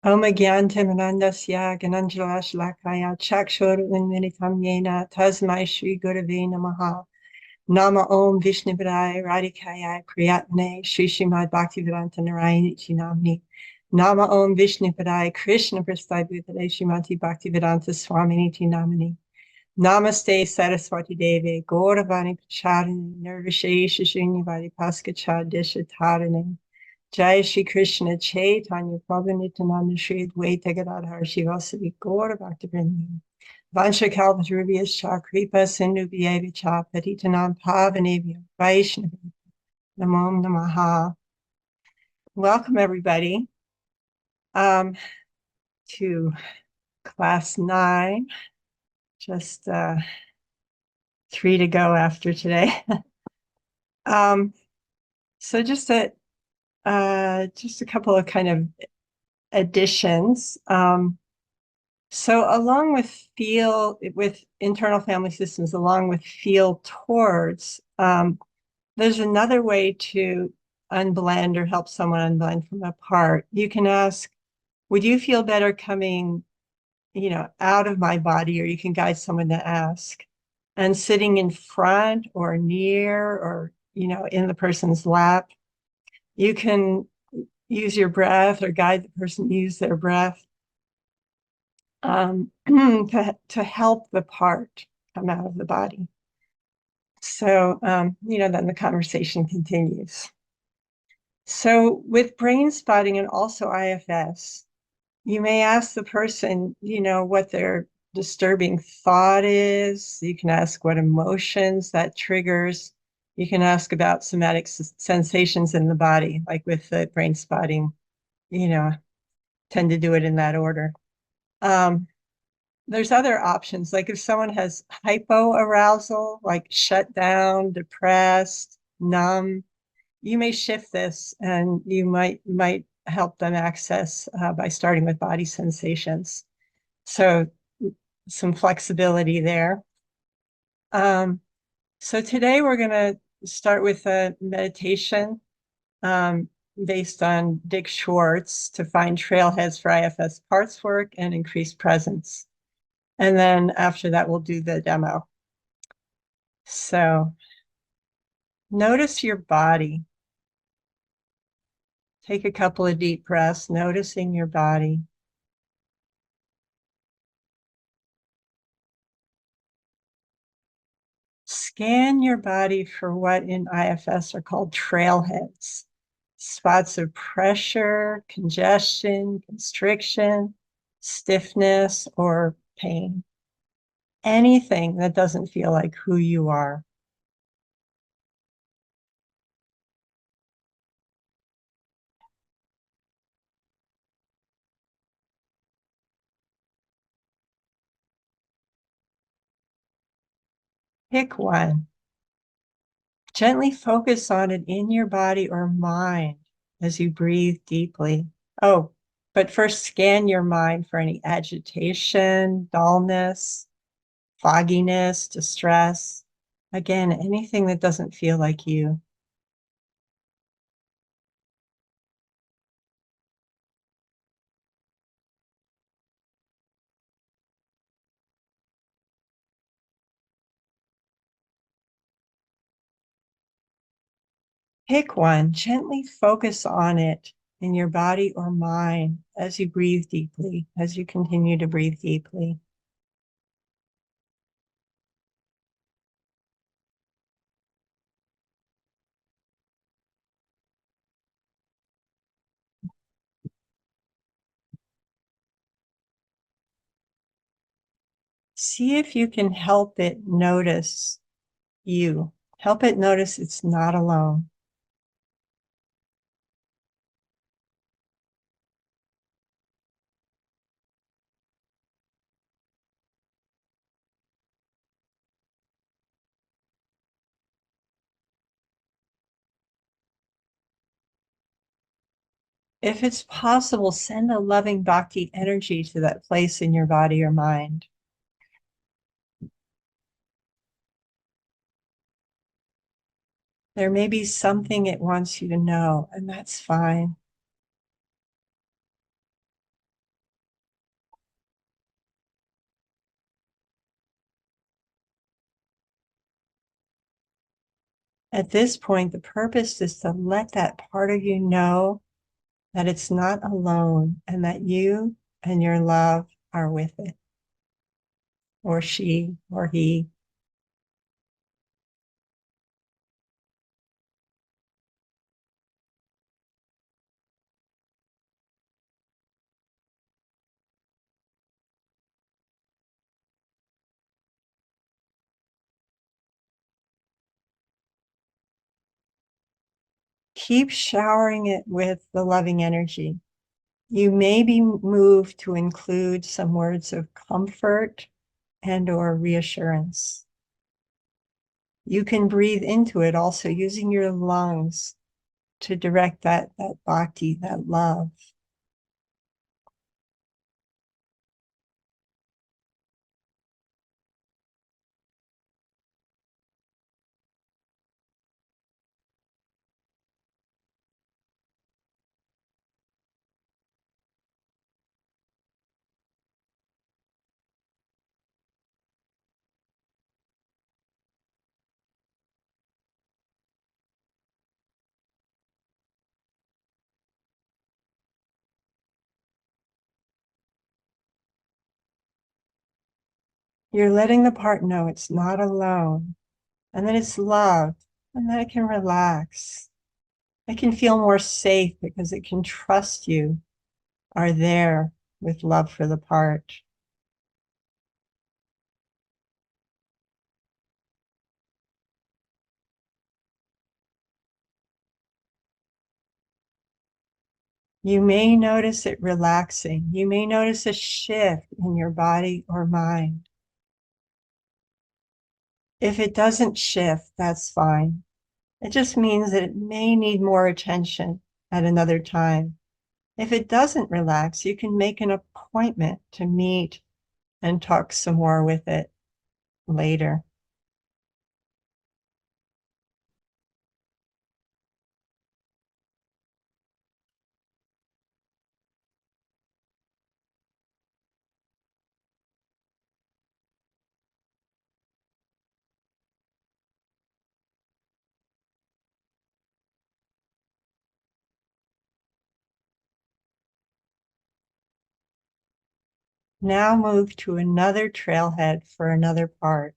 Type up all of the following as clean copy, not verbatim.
Om Gyantimanandasya Gananjala Shlakaya Chakshur Unminitam Yena Tasmai Shri Gurave Namaha Nama Om Vishnuvadaya Radhikaya Priyatmane Shri Srimad Bhaktivedanta Narayani Namni Nama Om Vishnuvadaya Krishna Prasthai Bhutale Srimati Bhaktivedanta Swamini Namani Namaste Saraswati Devi Gauravani Pracharini Nirvishesha Shunyavadi Paskacha Deshatarane Jai Shri Krishna Chaitanya Prabhu Nityananda Shri Advaita Gadadhar Shivasadi Gaura Bhaktivinoda Vansha Kalpatarubhyas Cha Kripa Sindhu Vyeva Cha Patitanam Pavanebhyo Vaishnavi Namo Namaha. Welcome everybody um, to class 9, just 3 to go after today. um, so just a couple of kind of additions. So along with internal family systems, along with feel towards, there's another way to unblend or help someone unblend from a part. You can ask, would you feel better coming, out of my body? Or you can guide someone to ask. And sitting in front or near or, in the person's lap, you can use your breath or guide the person to use their breath to help the part come out of the body. So, then the conversation continues. So with brain spotting and also IFS, you may ask the person, what their disturbing thought is. You can ask what emotions that triggers. You can ask about somatic sensations in the body, like with the brain spotting, tend to do it in that order. There's other options, like if someone has hypoarousal, like shut down, depressed, numb, you may shift this and you might help them access by starting with body sensations. So some flexibility there. So today we're going to start with a meditation based on Dick Schwartz to find trailheads for IFS parts work and increase presence. And then after that, we'll do the demo. So notice your body. Take a couple of deep breaths, noticing your body. Scan your body for what in IFS are called trailheads, spots of pressure, congestion, constriction, stiffness, or pain. Anything that doesn't feel like who you are. Pick one. Gently focus on it in your body or mind as you breathe deeply. Oh, but first scan your mind for any agitation, dullness, fogginess, distress. Again, anything that doesn't feel like you. Pick one, gently focus on it in your body or mind as you breathe deeply, as you continue to breathe deeply. See if you can help it notice you. Help it notice it's not alone. If it's possible, send a loving bhakti energy to that place in your body or mind. There may be something it wants you to know, and that's fine. At this point, the purpose is to let that part of you know that it's not alone and that you and your love are with it, or she or he. Keep showering it with the loving energy. You may be moved to include some words of comfort and or reassurance. You can breathe into it also using your lungs to direct that bhakti, that love. You're letting the part know it's not alone and that it's loved and that it can relax. It can feel more safe because it can trust you are there with love for the part. You may notice it relaxing. You may notice a shift in your body or mind. If it doesn't shift, that's fine. It just means that it may need more attention at another time. If it doesn't relax, you can make an appointment to meet and talk some more with it later. Now move to another trailhead for another part.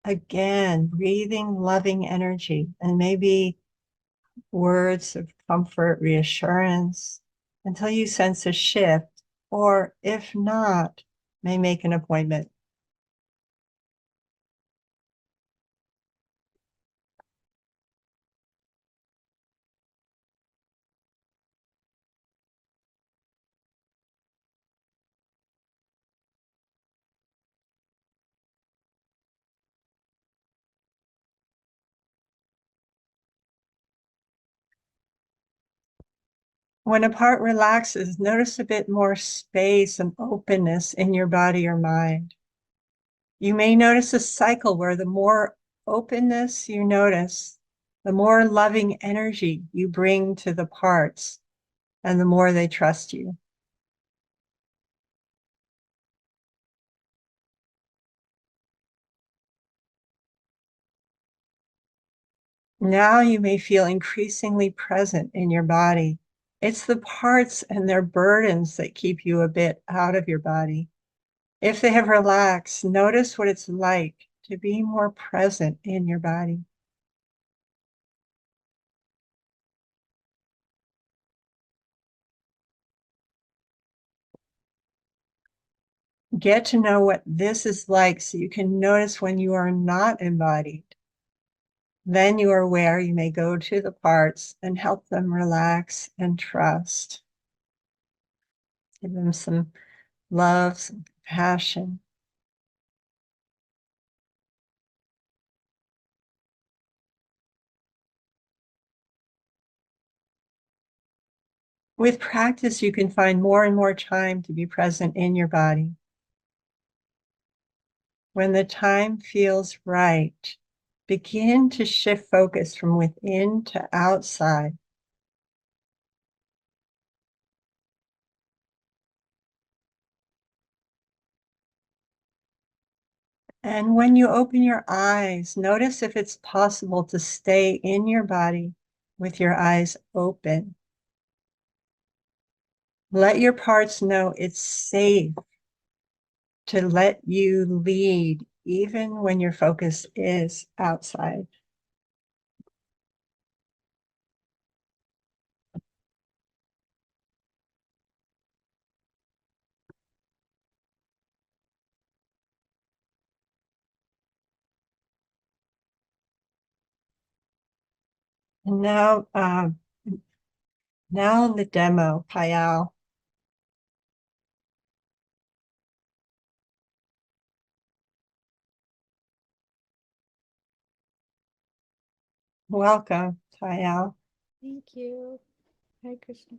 Again, breathing loving energy and maybe words of comfort, reassurance until you sense a shift, or if not, may make an appointment. When a part relaxes, notice a bit more space and openness in your body or mind. You may notice a cycle where the more openness you notice, the more loving energy you bring to the parts and the more they trust you. Now you may feel increasingly present in your body. It's the parts and their burdens that keep you a bit out of your body. If they have relaxed, notice what it's like to be more present in your body. Get to know what this is like so you can notice when you are not embodied. Then you are aware you may go to the parts and help them relax and trust. Give them some love, some compassion. With practice, you can find more and more time to be present in your body. When the time feels right, begin to shift focus from within to outside. And when you open your eyes, notice if it's possible to stay in your body with your eyes open. Let your parts know it's safe to let you lead, even when your focus is outside. And now the demo, Payal. Welcome, Payal. Thank you. Hi, Krishna.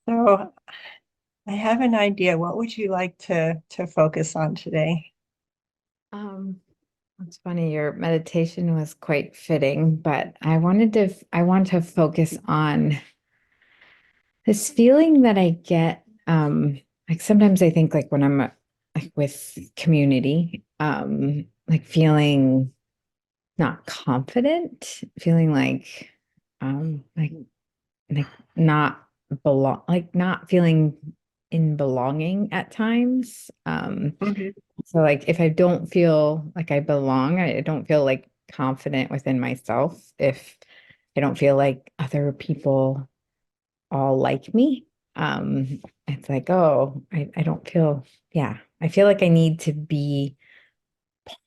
So I have an idea. What would you like to focus on today? Um, it's funny, your meditation was quite fitting, but I want to focus on this feeling that I get. Like sometimes I think like when I'm like with community, like feeling not confident, feeling like not not feeling in belonging at times. Mhm. So like if I don't feel like I belong, I don't feel like confident within myself if I don't feel like other people all like me. It's like, oh, I don't feel, yeah, I feel like I need to be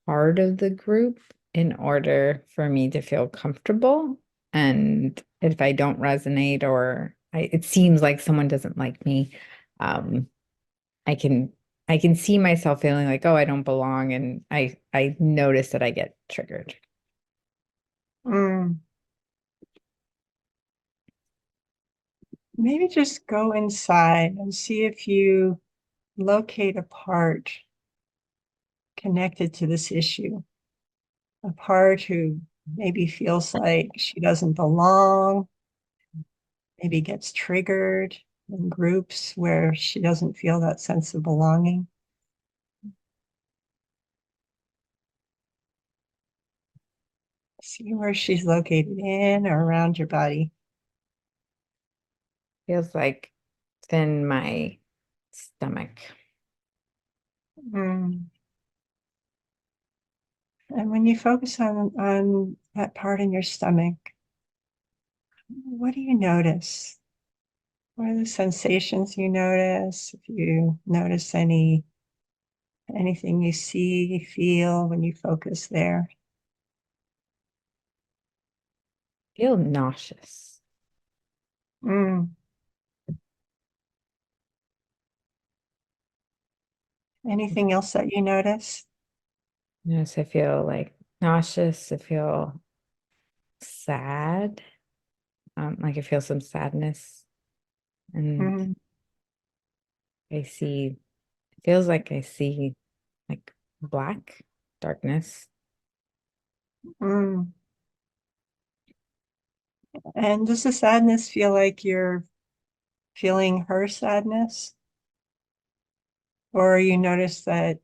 part of the group in order for me to feel comfortable. And if I don't resonate or it seems like someone doesn't like me, um, I can I can see myself feeling like, oh, I don't belong, and I notice that I get triggered. Mm. Maybe just go inside and see if you locate a part connected to this issue, a part who maybe feels like she doesn't belong, maybe gets triggered in groups where she doesn't feel that sense of belonging. See where she's located in or around your body. Feels like it's in my stomach. Mm. And when you focus on that part in your stomach, what do you notice? What are the sensations you notice? If you notice anything you see, feel when you focus there. Feel nauseous. Mm. Anything else that you notice? Yes, I feel like nauseous. I feel sad. Like I feel some sadness, and Mm. I see. It feels like I see like black darkness. Mm. And does the sadness feel like you're feeling her sadness? Or you notice that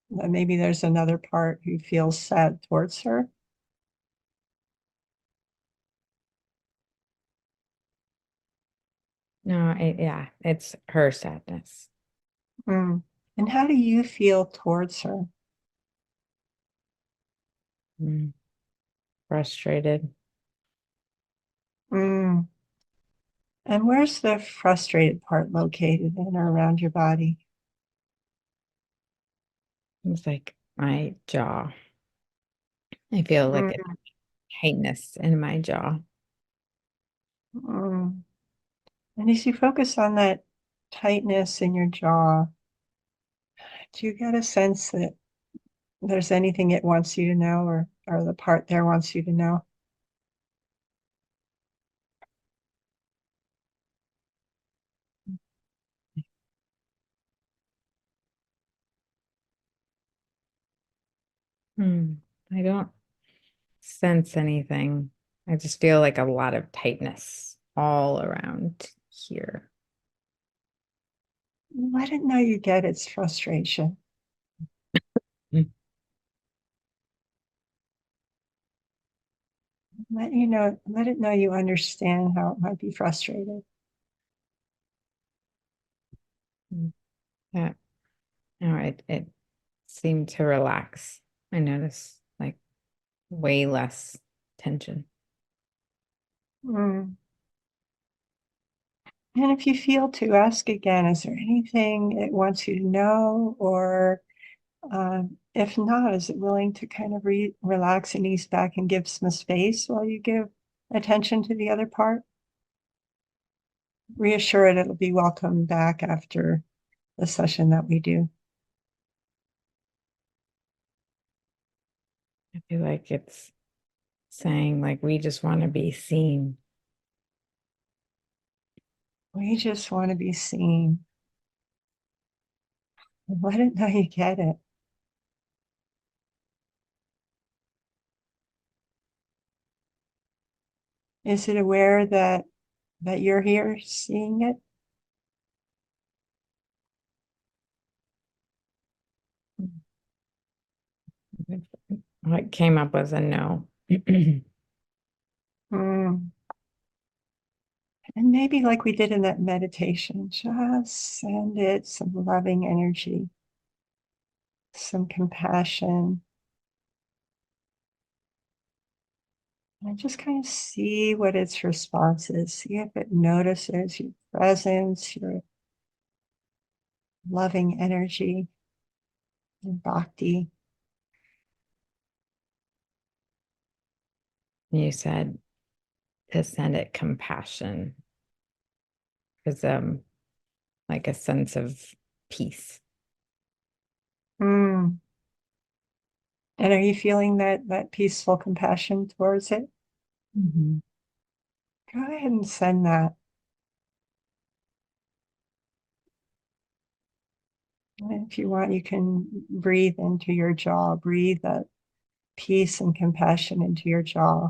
maybe there's another part who feels sad towards her? No, yeah, it's her sadness. Mm. And how do you feel towards her? Mm, frustrated. Mm. And where's the frustrated part located in or around your body? It's like my jaw. I feel like a Mm. tightness in my jaw. Mm. And as you focus on that tightness in your jaw, do you get a sense that there's anything it wants you to know or the part there wants you to know? Hmm. I don't sense anything. I just feel like a lot of tightness all around here. I didn't know you get its frustration. let it know you understand how it might be frustrated. Mm. Yeah. No, it seemed to relax. I noticed like way less tension. Mm. And if you feel to ask again, is there anything it wants you to know? Or if not, is it willing to kind of relax and ease back and give some space while you give attention to the other part? Reassure it it'll be welcome back after the session that we do. I feel like it's saying like we just want to be seen. We just want to be seen. Let it know you get it. Is it aware that you're here seeing it? What came up was a no. Mm. And maybe like we did in that meditation, just send it some loving energy, some compassion, and just kind of see what its response is. See if it notices your presence, your loving energy, your bhakti. You said to send it compassion is like a sense of peace. Mm. And are you feeling that peaceful compassion towards it? Mhm. Go ahead and send that. And if you want, you can breathe into your jaw, breathe that peace and compassion into your jaw.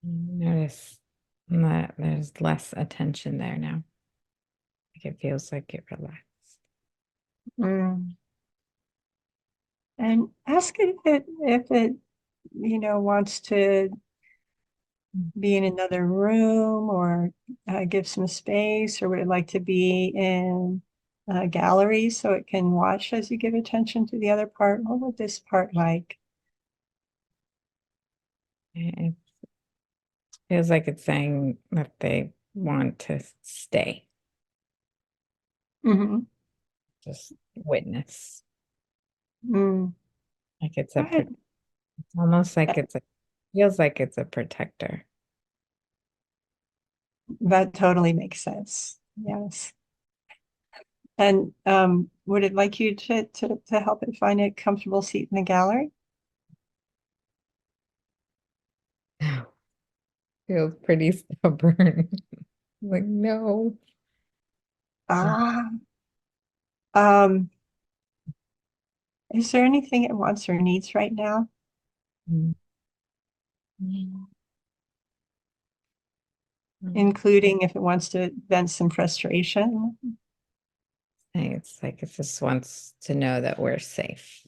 Notice that there's less attention there now. Like it feels like it relaxed. Mm. And ask it if it wants to be in another room or give some space, or would it like to be in a gallery so it can watch as you give attention to the other part? What would this part like? It feels like it's saying that they want to stay, Hmm. just witness. Mm. Like it's Go a, ahead. it's almost like Uh, it's a, feels like it's a protector. That totally makes sense. Yes. And would it like you to help it find a comfortable seat in the gallery? Feels pretty stubborn. Like, no. Ah, um, is there anything it wants or needs right now, Mm. including if it wants to vent some frustration? It's like it just wants to know that we're safe.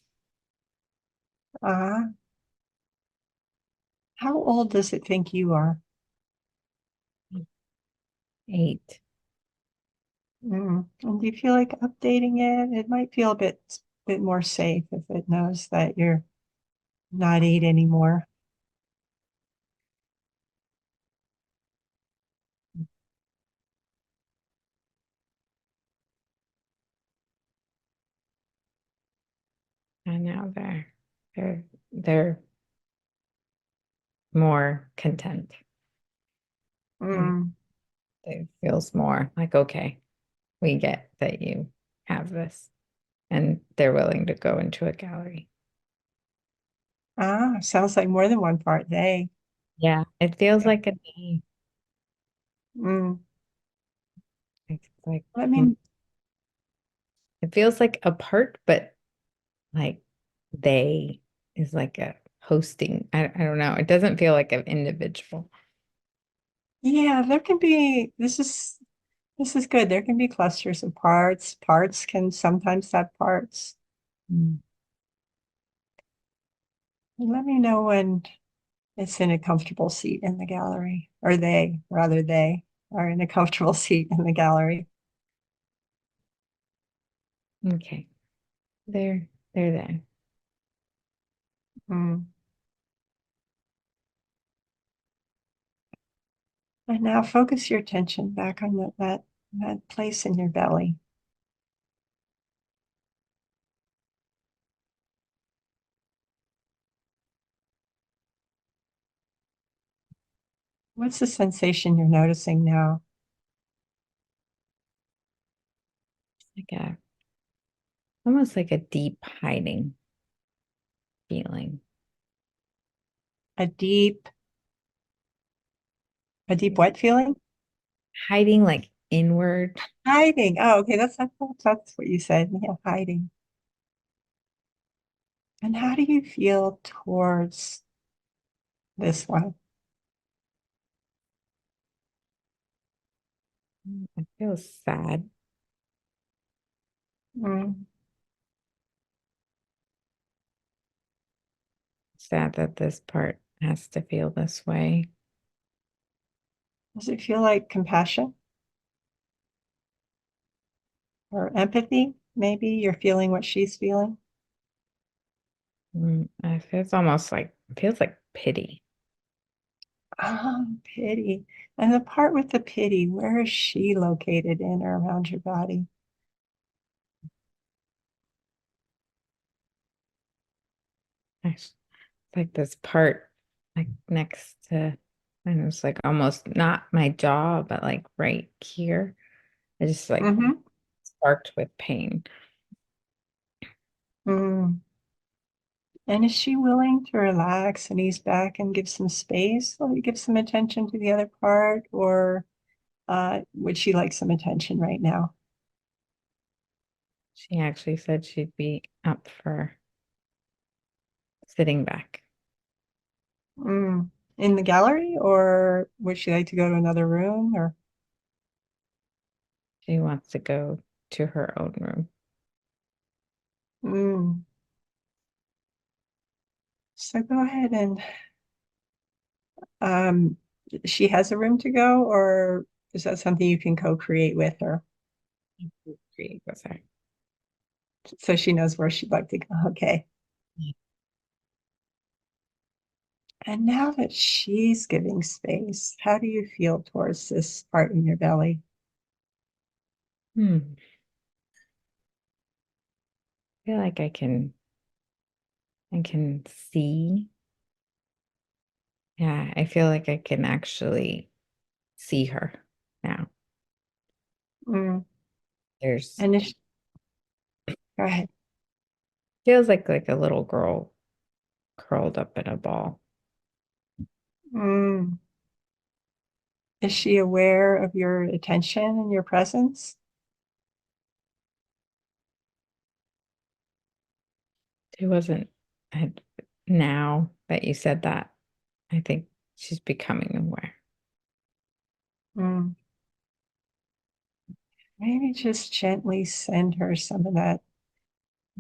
Ah, how old does it think you are? 8. And do you feel like updating it? It might feel a bit more safe if it knows that you're not 8 anymore. And now they're more content. And Mm, it feels more like, okay, we get that you have this. and they're willing to go into a gallery. Ah, sounds like more than one part. They. Yeah, it feels Yeah. like a they. Mm. Like Let me, it feels like a part, but like they is like a hosting. I don't know. It doesn't feel like an individual. yeah, there can be, this is good. There can be clusters of parts. Parts can sometimes have parts. Mm. Let me know when it's in a comfortable seat in the gallery, or they are in a comfortable seat in the gallery. Okay. They're there. Mm. And now focus your attention back on that place in your belly. What's the sensation you're noticing now? Like a almost like a deep hiding feeling. A deep, a deep what feeling? Hiding like inward. Hiding. Oh, okay. That's what you said. Yeah, hiding. And how do you feel towards this one? I feel sad. Mm. Sad that this part has to feel this way. Does it feel like compassion or empathy? Maybe you're feeling what she's feeling. It feels like pity. Oh, pity. And the part with the pity, where is she located in or around your body? It's like this part like next to and it's like almost not my jaw, but like right here. I just like Mm-hmm. sparked with pain. Mm. And is she willing to relax and ease back and give some space? Will you give some attention to the other part, or would she like some attention right now? She actually said she'd be up for sitting back. Mm. In the gallery, or would she like to go to another room? Or She wants to go to her own room. mm. So go ahead and um, she has a room to go, or is that something you can co-create with her Agree with her. so she knows where she'd like to go? Okay. And now that she's giving space, how do you feel towards this part in your belly? Hmm. I feel like I can see. Yeah, I feel like I can actually see her now. Mm. There's And go ahead. feels like a little girl curled up in a ball. Mm. Is she aware of your attention and your presence? It wasn't I, now that you said that, I think she's becoming aware. Mm. Maybe just gently send her some of that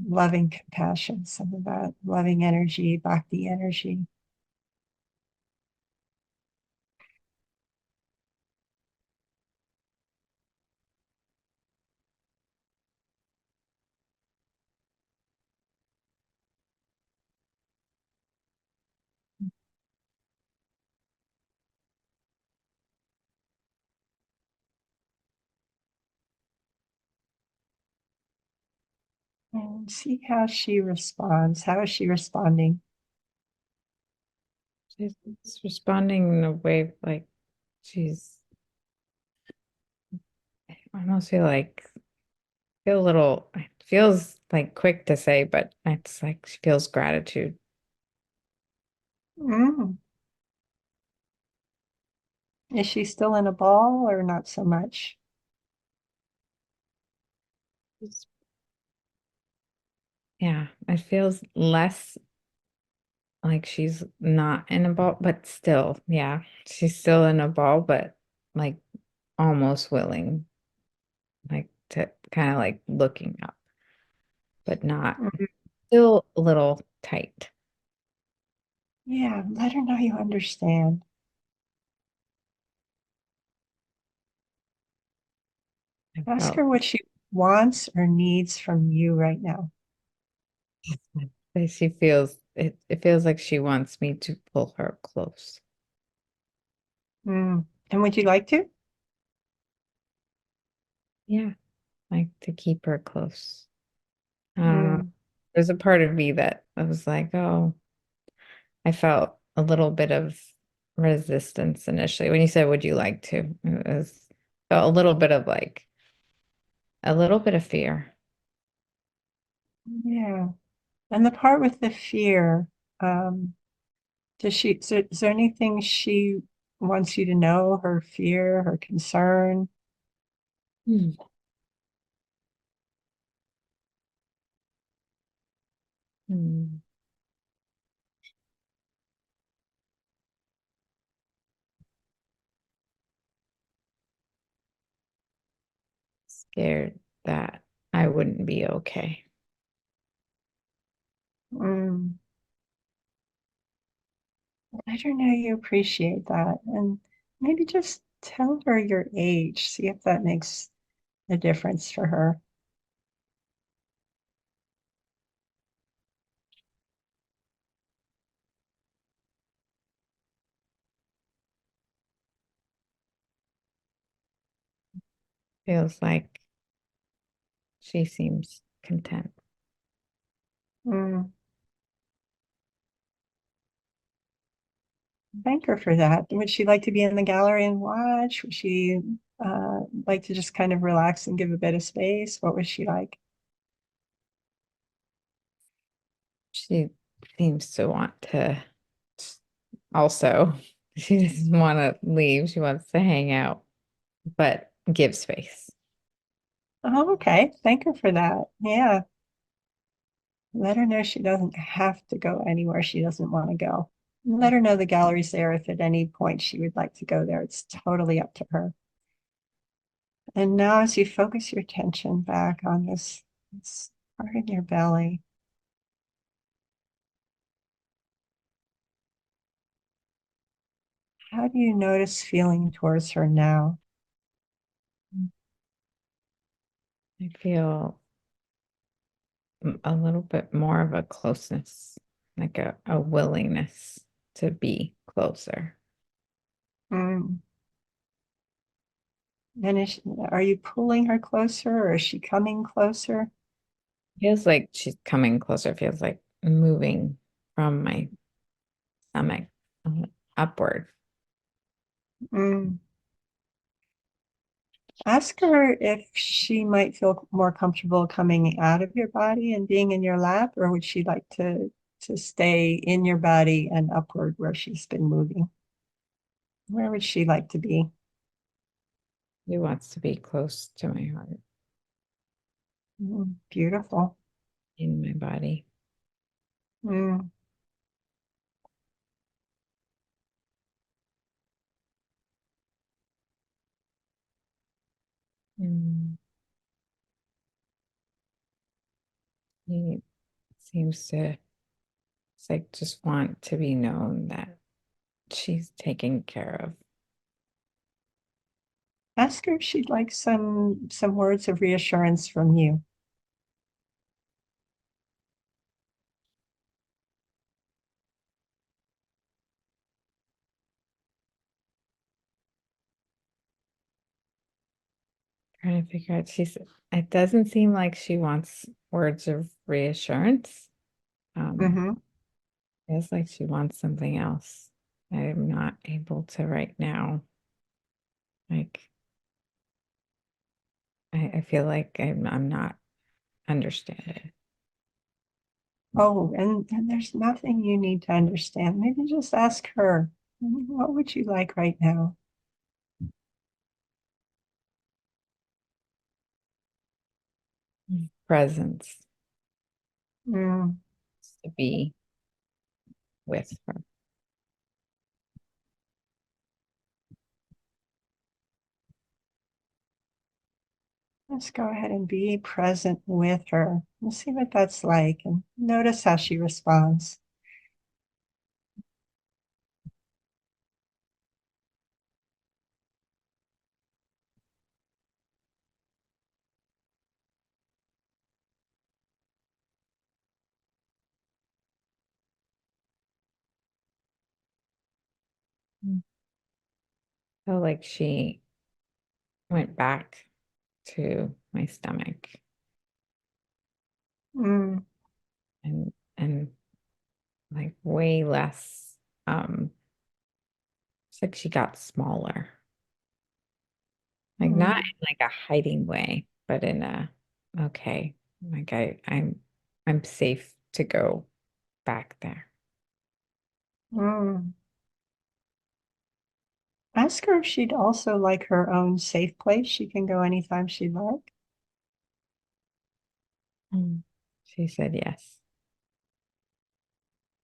loving compassion, some of that loving energy, bhakti energy. And see how she responds. How is she responding? She's responding in a way like she's I almost feel like Feel a little, it feels like quick to say, but it's like she feels gratitude. Mm. Is she still in a ball or not so much? It's- Yeah, it feels less like she's not in a ball, but still, yeah, she's still in a ball, but like almost willing, like to kind of like looking up, but not Mm. still a little tight. Yeah, let her know you understand. I Ask felt her what she wants or needs from you right now. that she feels it feels like she wants me to pull her close. Mm. And would you like to? Yeah, like to keep her close. Uh, Mm. there's a part of me that I was like, oh, I felt a little bit of resistance initially when you said, would you like to? It was felt a little bit of like a little bit of fear. Yeah. And the part with the fear, is there anything she wants you to know, her fear, her concern? Hmm. Hmm. Scared that I wouldn't be okay. Mm. Let her know you appreciate that. And maybe just tell her your age, see if that makes a difference for her. Feels like she seems content. Mm. Thank her for that. Would she like to be in the gallery and watch? Would she like to just kind of relax and give a bit of space? What would she like? She seems to want to also, she doesn't want to leave. She wants to hang out, but give space. Oh, okay. Thank her for that. Yeah. Let her know she doesn't have to go anywhere she doesn't want to go. Let her know the gallery's there if at any point she would like to go there. It's totally up to her. And now, as you focus your attention back on this part in your belly, how do you notice feeling towards her now? I feel a little bit more of a closeness, like a willingness to be closer. Mm. And are you pulling her closer or is she coming closer? Feels like she's coming closer, feels like moving from my stomach upward. Mm. Ask her if she might feel more comfortable coming out of your body and being in your lap, or would she like to stay in your body and upward where she's been moving? Where would she like to be? He wants to be close to my heart Mm, beautiful. in my body. Mm. Mm. He seems to, it's like just want to be known that she's taken care of. Ask her if she'd like some words of reassurance from you. Trying to figure out, it doesn't seem like she wants words of reassurance. Um, Hmm. feels like she wants something else. I'm not able to right now. Like, I feel like I'm not understanding. Oh, and there's nothing you need to understand. Maybe just ask her, what would you like right now? Presence Mm, to be with her. let's go ahead and be present with her and see what that's like and notice how she responds. Felt like she went back to my stomach Mm, and like way less it's like she got smaller. Like not mm, in like a hiding way, but in a okay, like I'm safe to go back there. mm. Ask her if she'd also like her own safe place. She can go anytime she'd like. Mm. She said yes.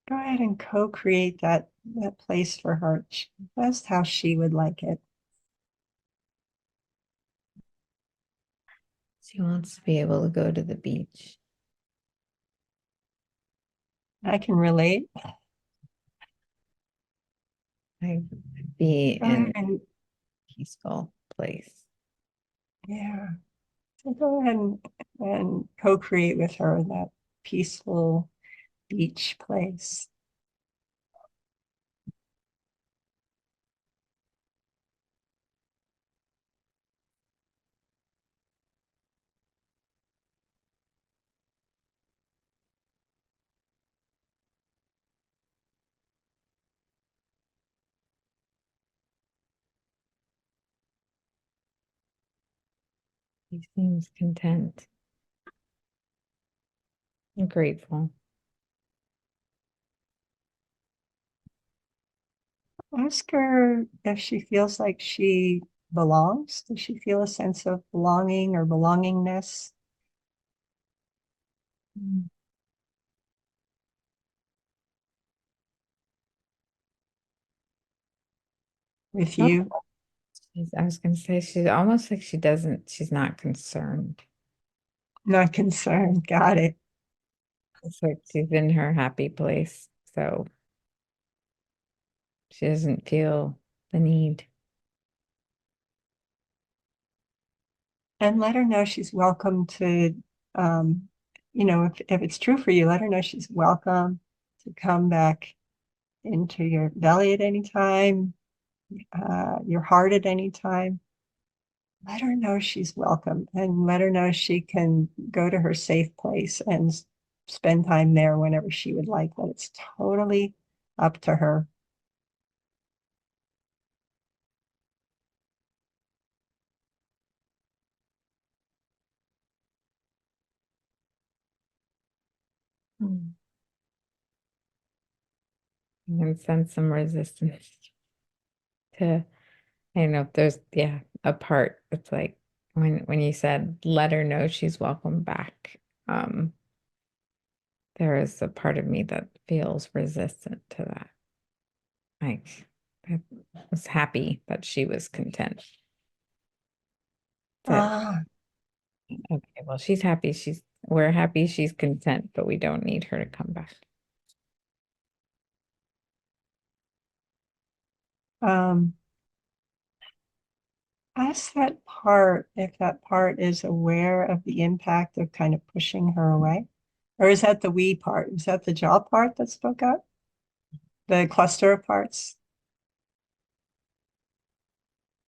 Go ahead and co-create that place for her. That's how she would like it. She wants to be able to go to the beach, I can relate. like be Go ahead in and a peaceful place. yeah. So go ahead and co-create with her that peaceful beach place. He seems content and grateful. Ask her if she feels like she belongs. Does she feel a sense of belonging or belongingness Mm. with Oh, you? I was gonna say she's almost like she's not concerned. Not concerned. Got it. It's like she's in her happy place. So she doesn't feel the need. And let her know she's welcome to, um, if it's true for you, let her know she's welcome to come back into your belly at any time, your heart at any time. Let her know she's welcome and let her know she can go to her safe place and spend time there whenever she would like, but it's totally up to her. Mm. And sense some resistance to, I don't know if there's, yeah, a part. It's like when you said let her know she's welcome back. There is a part of me that feels resistant to that. Like I was happy that she was content. That Ah, okay, well, she's happy. We're happy she's content, but we don't need her to come back. um, ask that part if that part is aware of the impact of kind of pushing her away. Or is that the we part? Is that the jaw part that spoke up? The cluster of parts?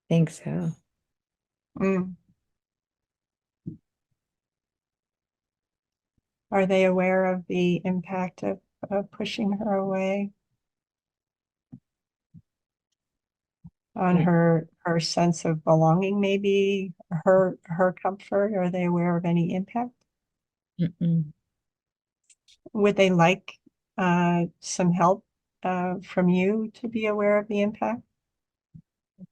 Think so. Mm. Are they aware of the impact of pushing her away? on her sense of belonging, maybe her comfort? Are they aware of any impact? Mm-mm. Would they like some help from you to be aware of the impact?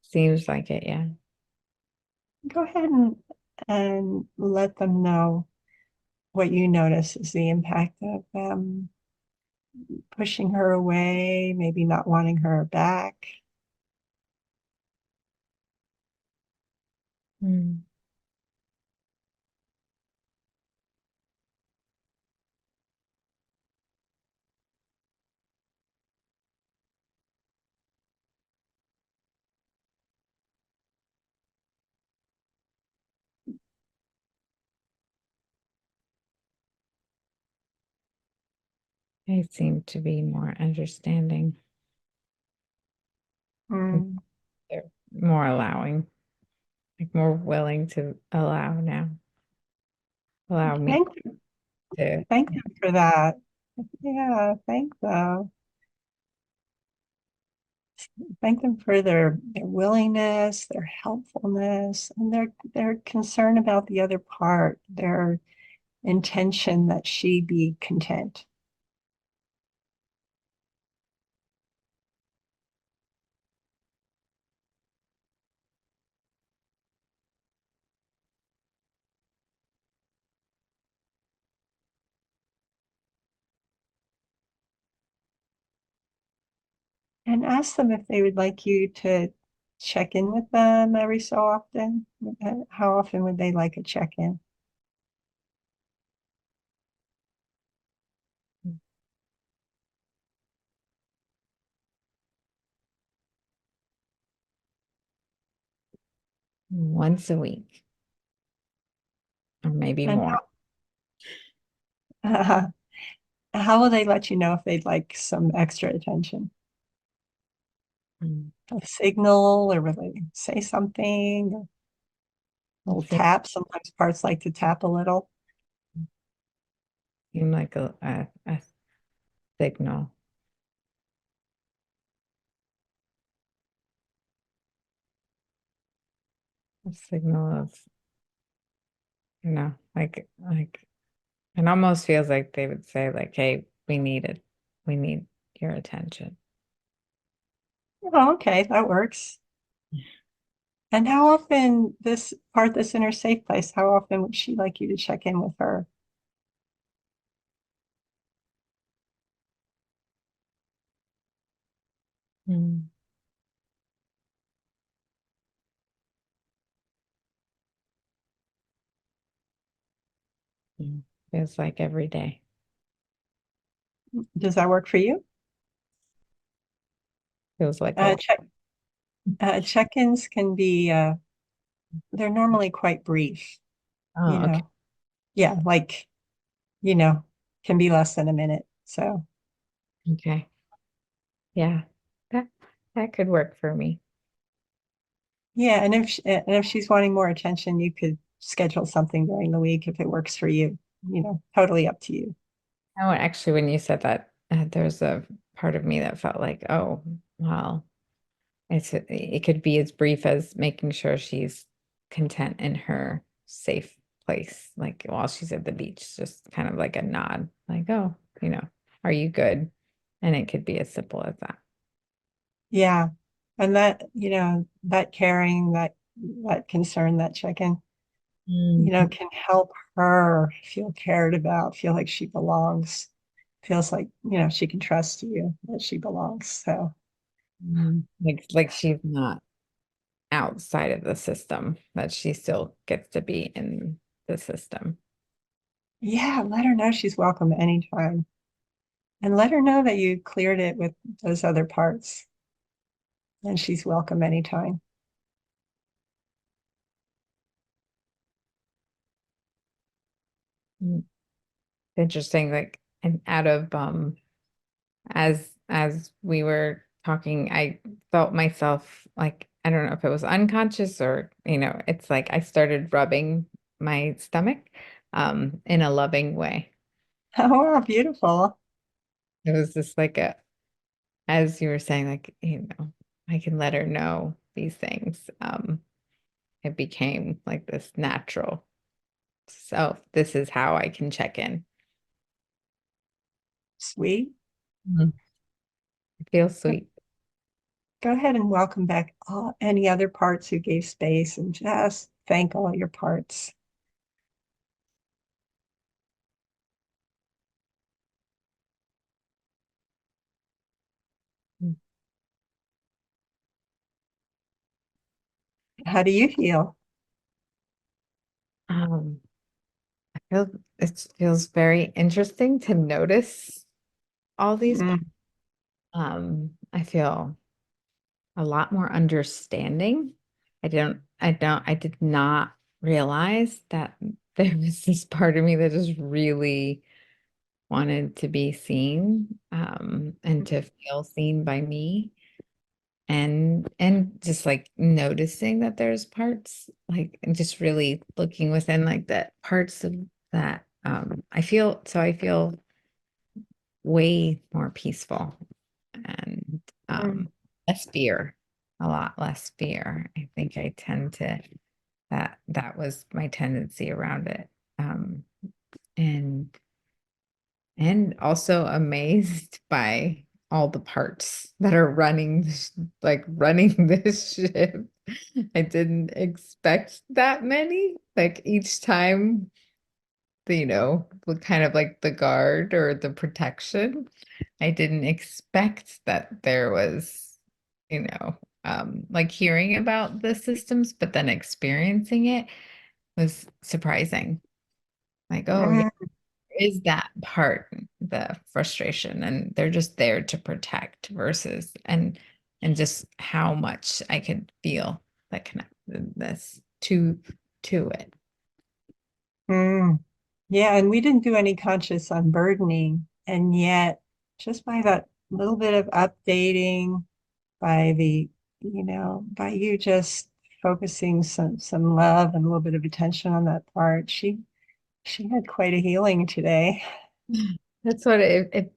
Seems like it, yeah. Go ahead and let them know what you notice is the impact of them pushing her away, maybe not wanting her back. Mm. They seem to be more understanding. Mm. They're more allowing, like more willing to allow now, allow me Thank to. thank them for that. Yeah, thank them. Thank them for their willingness, their helpfulness, and their concern about the other part, their intention that she be content. And ask them if they would like you to check in with them every so often. How often would they like a check-in? Once a week or maybe And more. how, how will they let you know if they'd like some extra attention? Mm. A signal, or will they say something? A It little tap. Sometimes parts like to tap a little. seemed like a signal, a signal of, like it almost feels like they would say like, hey, we need your attention. Oh, okay, that works. And how often this in her safe place, how often would she like you to check in with her? Mm. Mm. Feels like every day. Does that work for you? Feels like a Uh, lot. check check-ins can be they're normally quite brief, you Oh, okay. know. Yeah, like, you know, can be less than a minute. So, Okay. Yeah. That that could work for me. yeah, and if she's wanting more attention, you could schedule something during the week if it works for you. Totally up to you. Oh, actually, when you said that, there's a part of me that felt like, oh, well, it could be as brief as making sure she's content in her safe place, like while she's at the beach, just kind of like a nod, like, oh, are you good? And it could be as simple as that. Yeah. And that caring, that concern, that check-in, Mhm. can help her feel cared about, feel like she belongs, feels like, she can trust you that she belongs. So, Like she's not outside of the system, that she still gets to be in the system. yeah, let her know she's welcome anytime. And let her know that you cleared it with those other parts and she's welcome anytime. Mm. Interesting, like, and out of as we were talking, I felt myself like, I don't know if it was unconscious or, it's like I started rubbing my stomach in a loving way. Oh, wow, beautiful. It was just like as you were saying, like, I can let her know these things, it became like this natural. So this is how I can check in. Sweet. Mhm. It feels sweet. Go ahead and welcome back any other parts who gave space and just thank all your parts. How do you feel? Um, I feel it feels very interesting to notice all these. Mm, I feel a lot more understanding. I did not realize that there was this part of me that just really wanted to be seen, and to feel seen by me. And just like noticing that there's parts, like, and just really looking within, like, that parts of that, I feel way more peaceful, and mm, less fear, a lot less fear. I think I tend to, that was my tendency around it. Um, and also amazed by all the parts that are running like running this ship. I didn't expect that many. Like each time, with kind of like the guard or the protection, I didn't expect that there was, like hearing about the systems, but then experiencing it was surprising. Like, oh yeah, mm, is that part, the frustration, and they're just there to protect versus, and just how much I could feel that connectedness to it. mm. Yeah, and we didn't do any conscious unburdening. And yet, just by that little bit of updating, by by you just focusing some love and a little bit of attention on that part, she had quite a healing today. That's what it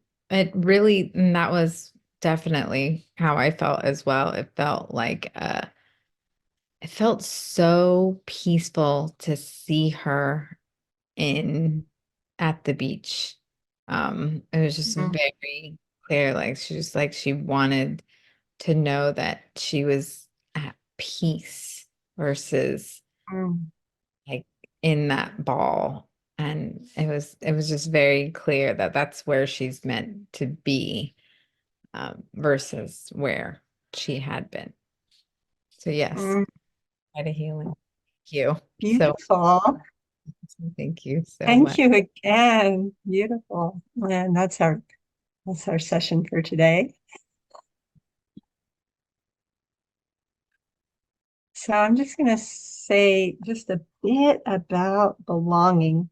really, and that was definitely how I felt as well. It felt so peaceful to see her in at the beach. It was just Mm, very clear, like she wanted to know that she was at peace versus mm, like in that ball. And it was just very clear that that's where she's meant to be, versus where she had been. So yes, mm. quite a healing. Thank you. So Beautiful. thank you so Thank much. you again. Beautiful. And that's our session for today. So I'm just going to say just a bit about belonging,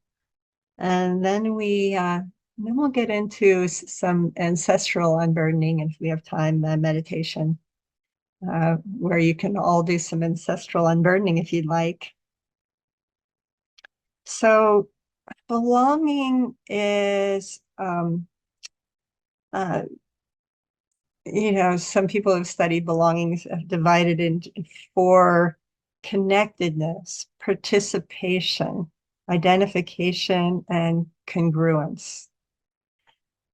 and then we'll get into some ancestral unburdening, and if we have time, meditation, where you can all do some ancestral unburdening if you'd like. So belonging is, uh, some people have studied belongings, have divided into four: connectedness, participation, identification, and congruence.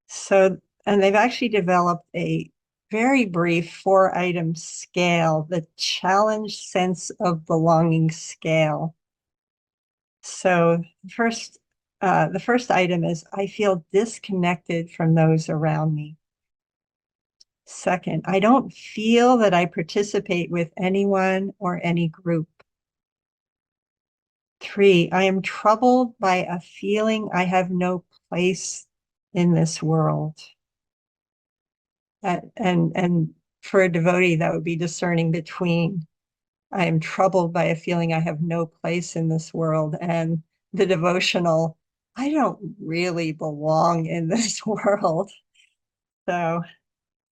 So, and they've actually developed a very brief four-item scale, the challenge sense of belonging scale. So the first item is I feel disconnected from those around me. Second, I don't feel that I participate with anyone or any group. Three, I am troubled by a feeling I have no place in this world. And for a devotee, that would be discerning between I am troubled by a feeling I have no place in this world and the devotional, I don't really belong in this world. So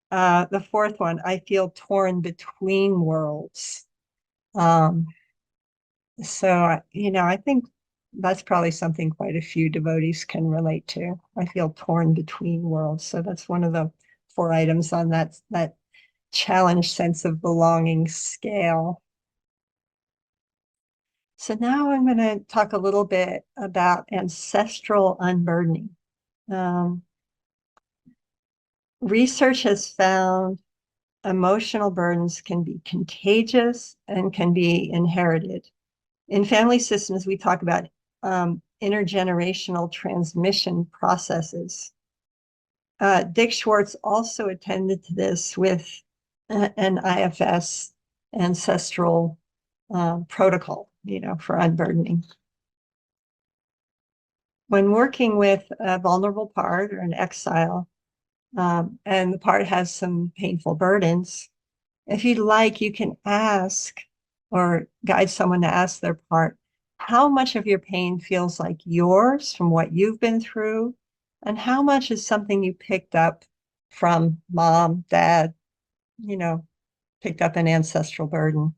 the fourth one, I feel torn between worlds. Um, so I think that's probably something quite a few devotees can relate to. I feel torn between worlds. So that's one of the four items on that challenge sense of belonging scale. So now I'm going to talk a little bit about ancestral unburdening. Um, Research has found emotional burdens can be contagious and can be inherited. In family systems, we talk about intergenerational transmission processes. Dick Schwartz also attended to this with an IFS ancestral protocol, for unburdening. When working with a vulnerable part or an exile, and the part has some painful burdens, if you'd like, you can ask or guide someone to ask their part, how much of your pain feels like yours from what you've been through, and how much is something you picked up from mom, dad, you know, picked up an ancestral burden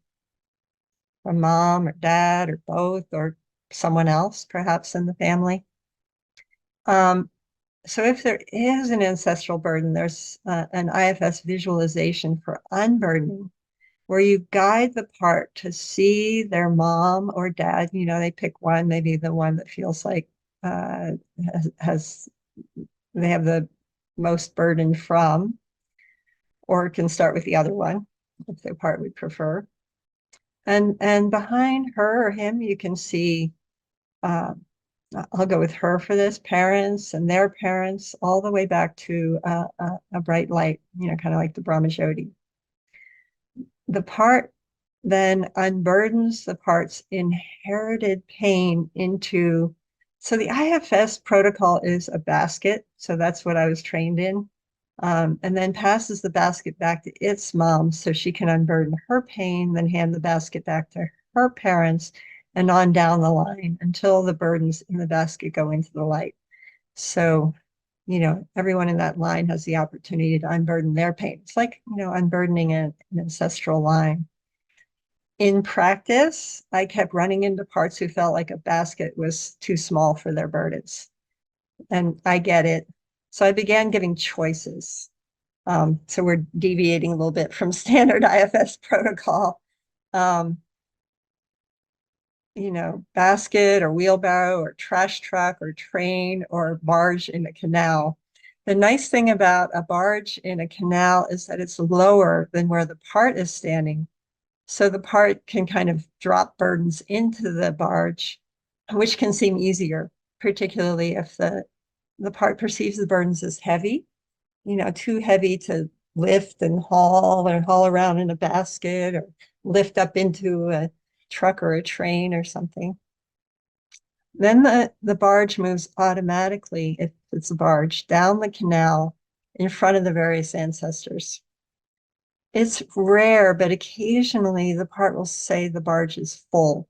from mom or dad or both or someone else, perhaps in the family. Um, so if there is an ancestral burden, there's an IFS visualization for unburdening, where you guide the part to see their mom or dad. They pick one, maybe the one that feels like uh, has they have the most burden from, or can start with the other one if their part would prefer. And behind her or him, you can see. Uh, I'll go with her for this, parents and their parents, all the way back to a bright light, kind of like the Brahmajyoti. The part then unburdens the part's inherited pain into. So the IFS protocol is a basket. So that's what I was trained in. And then passes the basket back to its mom so she can unburden her pain, then hand the basket back to her parents and on down the line until the burdens in the basket go into the light. So, everyone in that line has the opportunity to unburden their pain. It's like, unburdening an ancestral line. In practice, I kept running into parts who felt like a basket was too small for their burdens. And I get it. So I began giving choices. So we're deviating a little bit from standard IFS protocol. Um, Basket or wheelbarrow or trash truck or train or barge in a canal. The nice thing about a barge in a canal is that it's lower than where the part is standing. So the part can kind of drop burdens into the barge, which can seem easier, particularly if the part perceives the burdens as heavy, too heavy to lift and haul around in a basket or lift up into a truck or a train or something. Then the barge moves automatically, if it's a barge, down the canal in front of the various ancestors. It's rare, but occasionally the part will say the barge is full.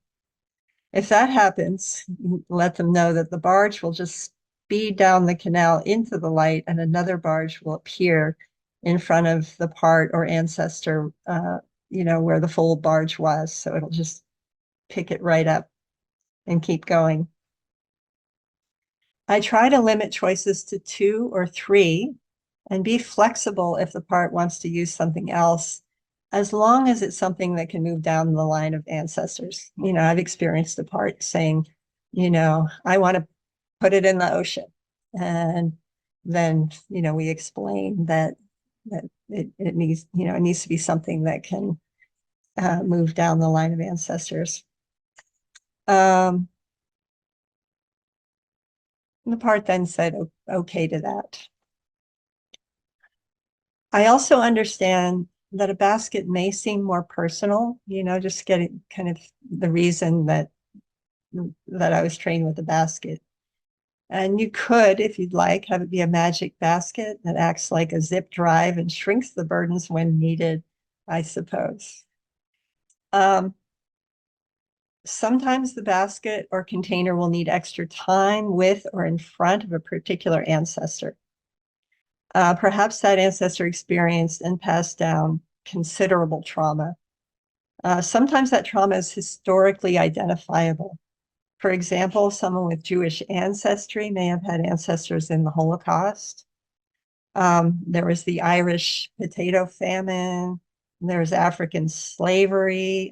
If that happens, let them know that the barge will just speed down the canal into the light and another barge will appear in front of the part or ancestor, where the full barge was. So it'll just pick it right up and keep going. I try to limit choices to 2 or 3 and be flexible if the part wants to use something else, as long as it's something that can move down the line of ancestors. I've experienced a part saying, I want to put it in the ocean. And then, we explain that it needs, it needs to be something that can move down the line of ancestors. The part then said okay to that. I also understand that a basket may seem more personal, just getting kind of the reason that I was trained with a basket. And you could, if you'd like, have it be a magic basket that acts like a zip drive and shrinks the burdens when needed, I suppose. Sometimes the basket or container will need extra time with or in front of a particular ancestor. Perhaps that ancestor experienced and passed down considerable trauma. Sometimes that trauma is historically identifiable. For example, someone with Jewish ancestry may have had ancestors in the Holocaust. There was the Irish potato famine. There was African slavery,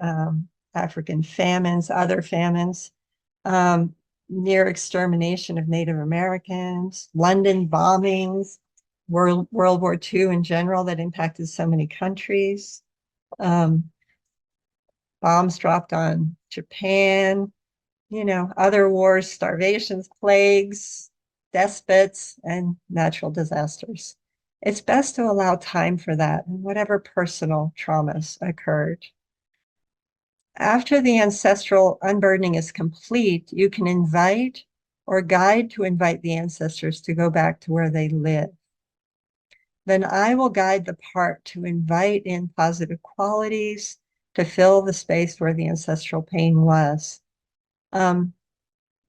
African famines, other famines, um, near extermination of Native Americans, London bombings, World War II in general that impacted so many countries, um, bombs dropped on Japan, other wars, starvations, plagues, despots, and natural disasters. It's best to allow time for that and whatever personal traumas occurred. After the ancestral unburdening is complete, you can invite or guide to invite the ancestors to go back to where they live. Then I will guide the part to invite in positive qualities to fill the space where the ancestral pain was. Um,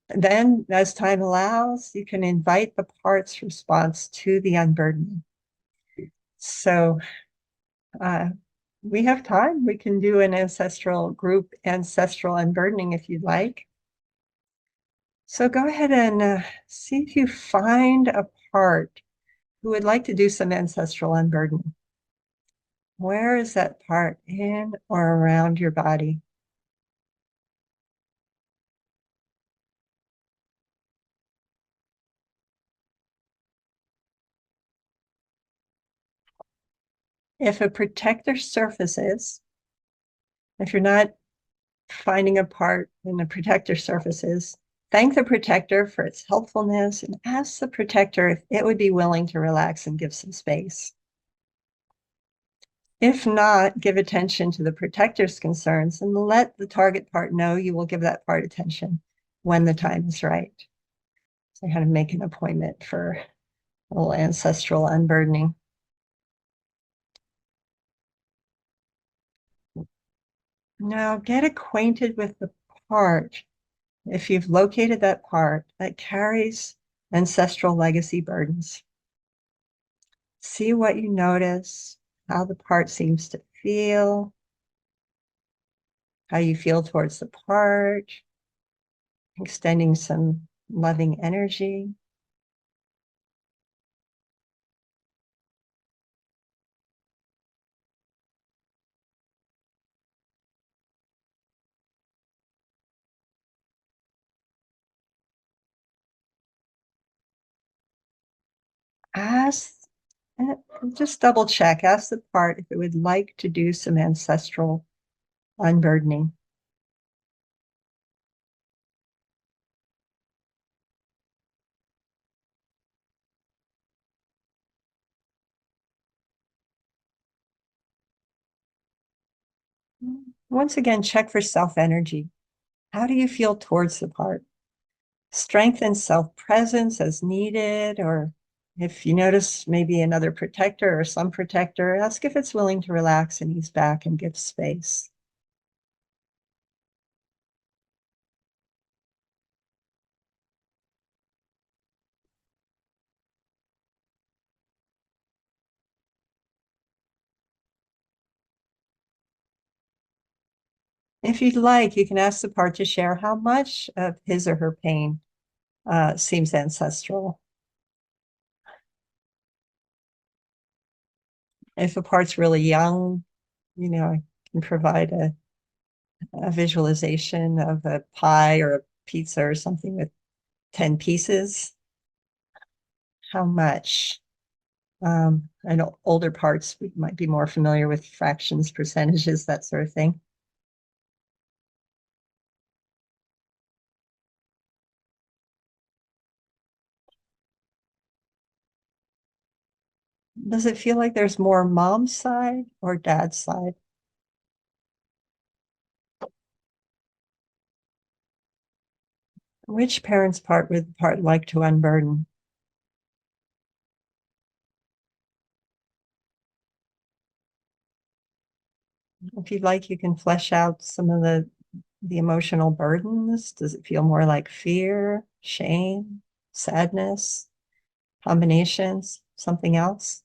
Then, as time allows, you can invite the part's response to the unburdening. So, uh, we have time. We can do an ancestral group, ancestral unburdening if you'd like. So, go ahead and see if you find a part who would like to do some ancestral unburdening. Where is that part in or around your body? If a protector surfaces, if you're not finding a part in the protector surfaces, thank the protector for its helpfulness and ask the protector if it would be willing to relax and give some space. If not, give attention to the protector's concerns and let the target part know you will give that part attention when the time is right. So kind of make an appointment for a little ancestral unburdening. Now get acquainted with the part. If you've located that part that carries ancestral legacy burdens, see what you notice, how the part seems to feel, how you feel towards the part, extending some loving energy. Ask, just double check, ask the part if it would like to do some ancestral unburdening. Once again, check for self energy. How do you feel towards the part? Strengthen self-presence as needed, or if you notice maybe another protector or some protector, ask if it's willing to relax and ease back and give space. If you'd like, you can ask the part to share how much of his or her pain seems ancestral. If a part's really young, I can provide a visualization of a pie or a pizza or something with 10 pieces. How much? I know older parts, we might be more familiar with fractions, percentages, that sort of thing. Does it feel like there's more mom's side or dad's side? Which parent's part would the part like to unburden? If you'd like, you can flesh out some of the emotional burdens. Does it feel more like fear, shame, sadness, combinations, something else?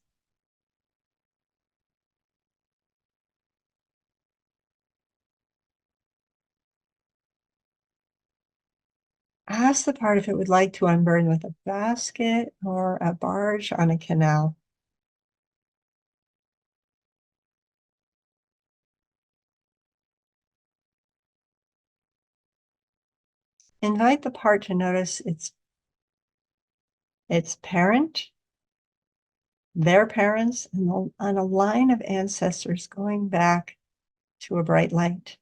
Ask the part if it would like to unburden with a basket or a barge on a canal. Invite the part to notice its parent, their parents, and a line of ancestors going back to a bright light.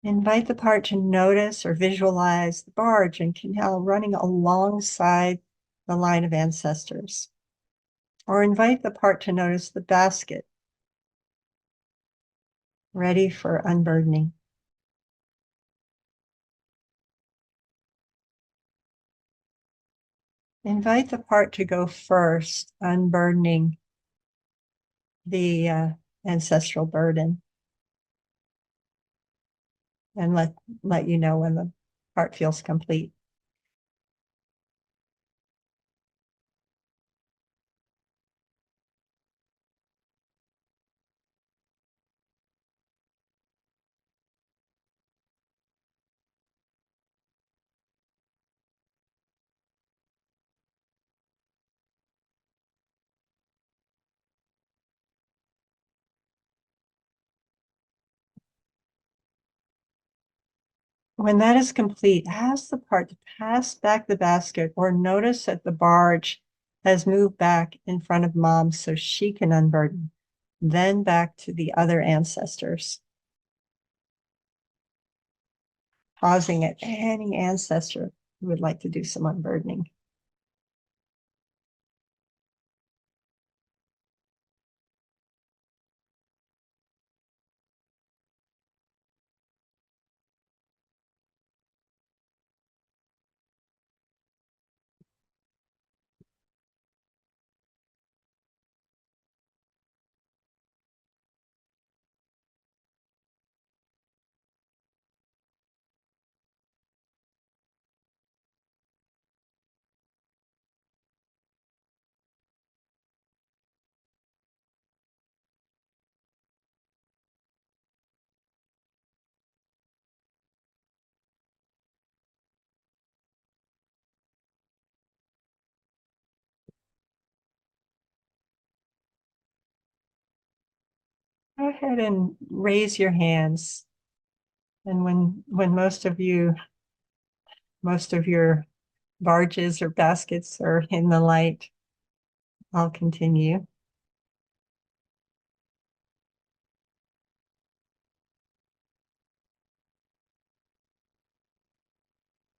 Invite the part to notice or visualize the barge and canal running alongside the line of ancestors. Or invite the part to notice the basket ready for unburdening. Invite the part to go first, unburdening the ancestral burden, and let you know when the part feels complete. When that is complete, ask the part to pass back the basket or notice that the barge has moved back in front of mom so she can unburden, then back to the other ancestors. Pausing at any ancestor who would like to do some unburdening. Go ahead and raise your hands. And when most of your barges or baskets are in the light, I'll continue.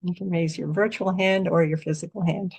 You can raise your virtual hand or your physical hand.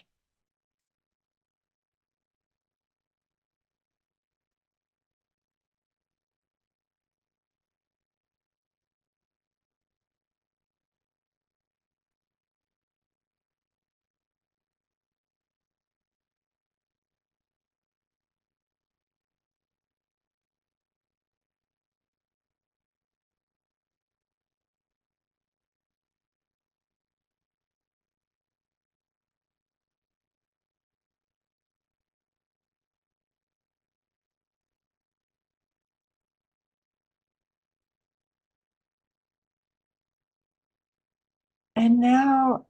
And now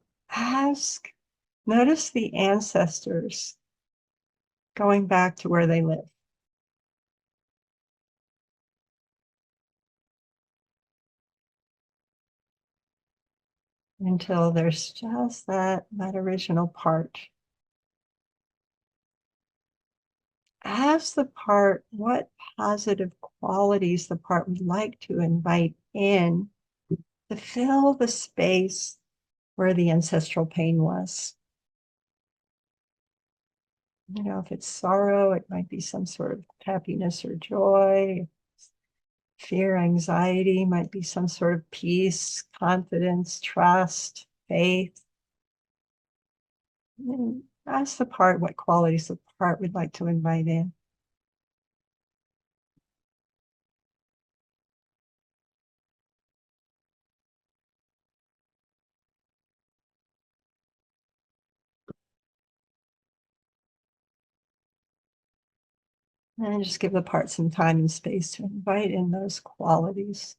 notice the ancestors going back to where they live. Until there's just that original part. Ask the part what positive qualities the part would like to invite in to fill the space where the ancestral pain was. You know, if it's sorrow, it might be some sort of happiness or joy. Fear, anxiety might be some sort of peace, confidence, trust, faith. And ask the part what qualities the part would like to invite in. And just give the part some time and space to invite in those qualities.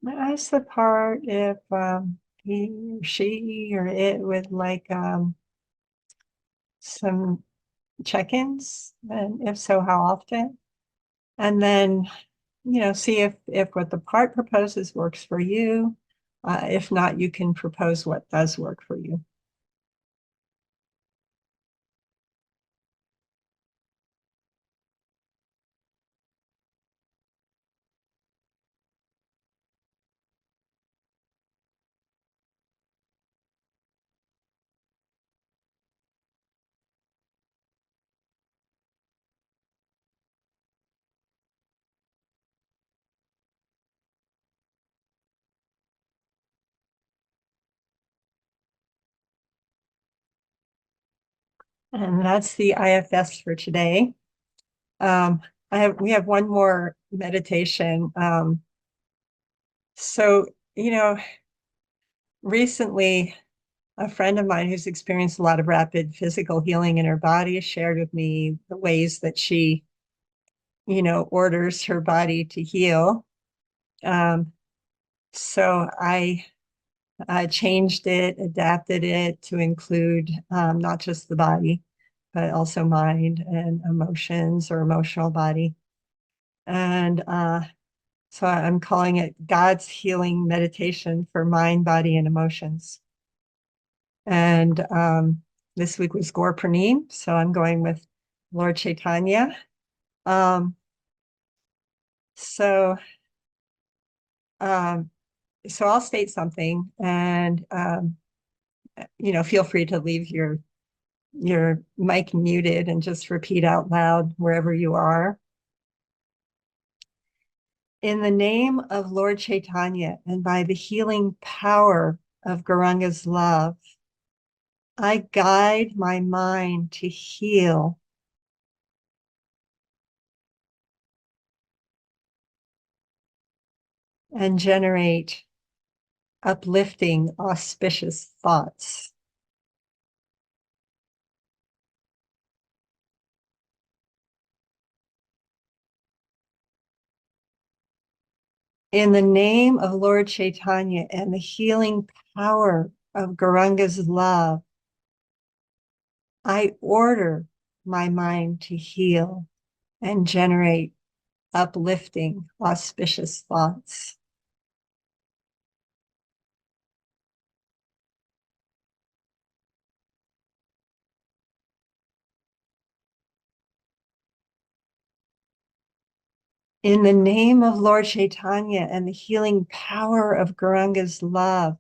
That's the part if he or she or it would like some check-ins, and if so, how often? And then, see if what the part proposes works for you. If not, you can propose what does work for you. And that's the IFS for today. Um, we have one more meditation. So, recently a friend of mine who's experienced a lot of rapid physical healing in her body shared with me the ways that she, orders her body to heal. Um, so I changed it, adapted it to include not just the body, but also mind and emotions or emotional body. And so I'm calling it God's healing meditation for mind, body, and emotions. And this week was Gaur Pranim, so I'm going with Lord Chaitanya. Um, so, um, so I'll state something, and feel free to leave your mic muted and just repeat out loud wherever you are. In the name of Lord Chaitanya and by the healing power of Gauranga's love, I guide my mind to heal and generate uplifting, auspicious thoughts. In the name of Lord Chaitanya and the healing power of Gauranga's love, I order my mind to heal and generate uplifting, auspicious thoughts. In the name of Lord Chaitanya and the healing power of Gauranga's love,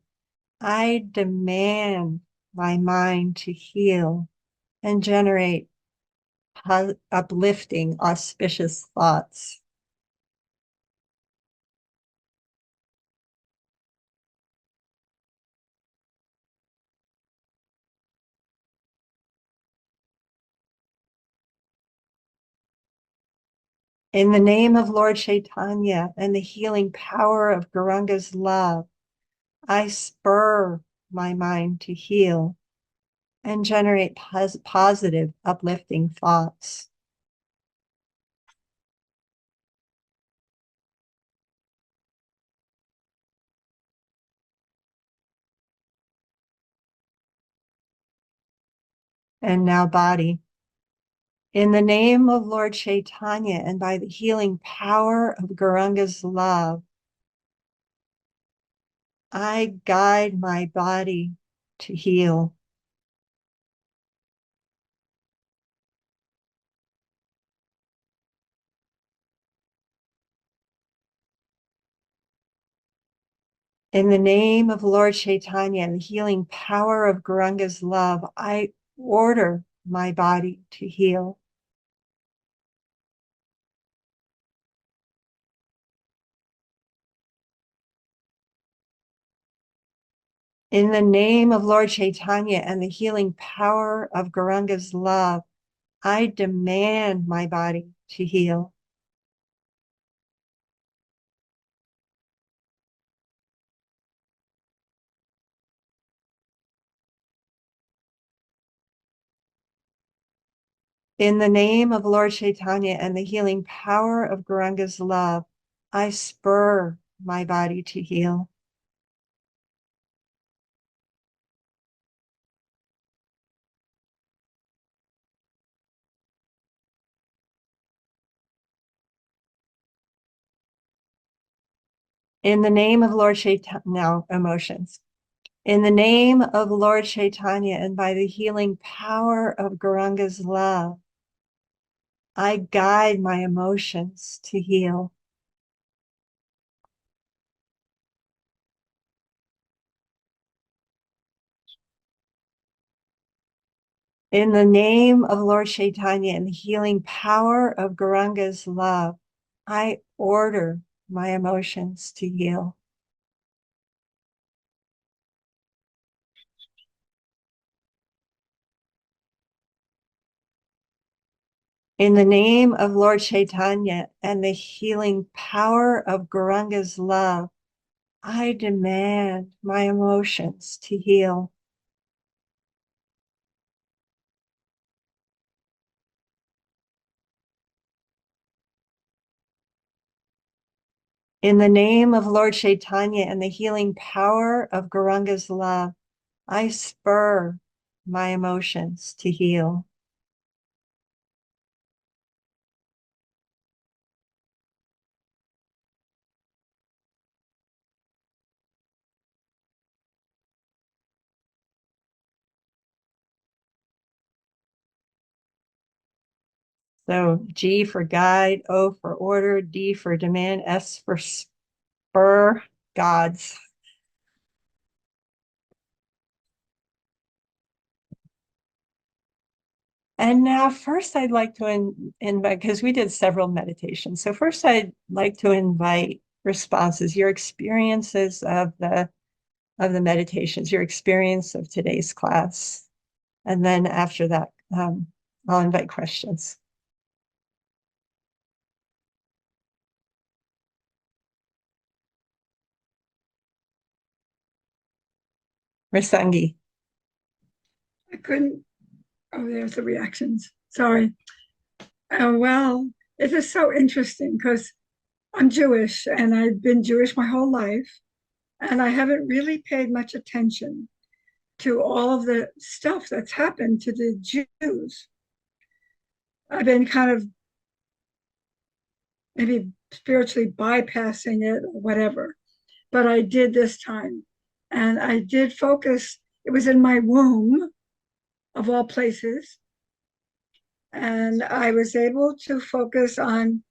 I demand my mind to heal and generate uplifting, auspicious thoughts. In the name of Lord Chaitanya and the healing power of Gauranga's love, I spur my mind to heal and generate positive, uplifting thoughts. And now, body. In the name of Lord Chaitanya and by the healing power of Gauranga's love, I guide my body to heal. In the name of Lord Chaitanya and the healing power of Gauranga's love, I order my body to heal. In the name of Lord Chaitanya and the healing power of Gauranga's love, I demand my body to heal. In the name of Lord Chaitanya and the healing power of Gauranga's love, I spur my body to heal. In the name of Lord Chaitanya, now emotions. In the name of Lord Chaitanya and by the healing power of Gauranga's love, I guide my emotions to heal. In the name of Lord Chaitanya and the healing power of Gauranga's love, I order my emotions to heal. In the name of Lord Chaitanya and the healing power of Gauranga's love, I demand my emotions to heal. In the name of Lord Chaitanya and the healing power of Gauranga's love, I spur my emotions to heal. So G for guide, O for order, D for demand, S for spur, gods. And now first I'd like to invite, because we did several meditations. So first I'd like to invite responses, your experiences of the meditations, your experience of today's class. And then after that, I'll invite questions. Rasangi. I couldn't. Oh, there's the reactions. Sorry. Well, it is so interesting because I'm Jewish and I've been Jewish my whole life. And I haven't really paid much attention to all of the stuff that's happened to the Jews. I've been kind of maybe spiritually bypassing it or whatever. But I did this time. And I did focus, it was in my womb, of all places. And I was able to focus on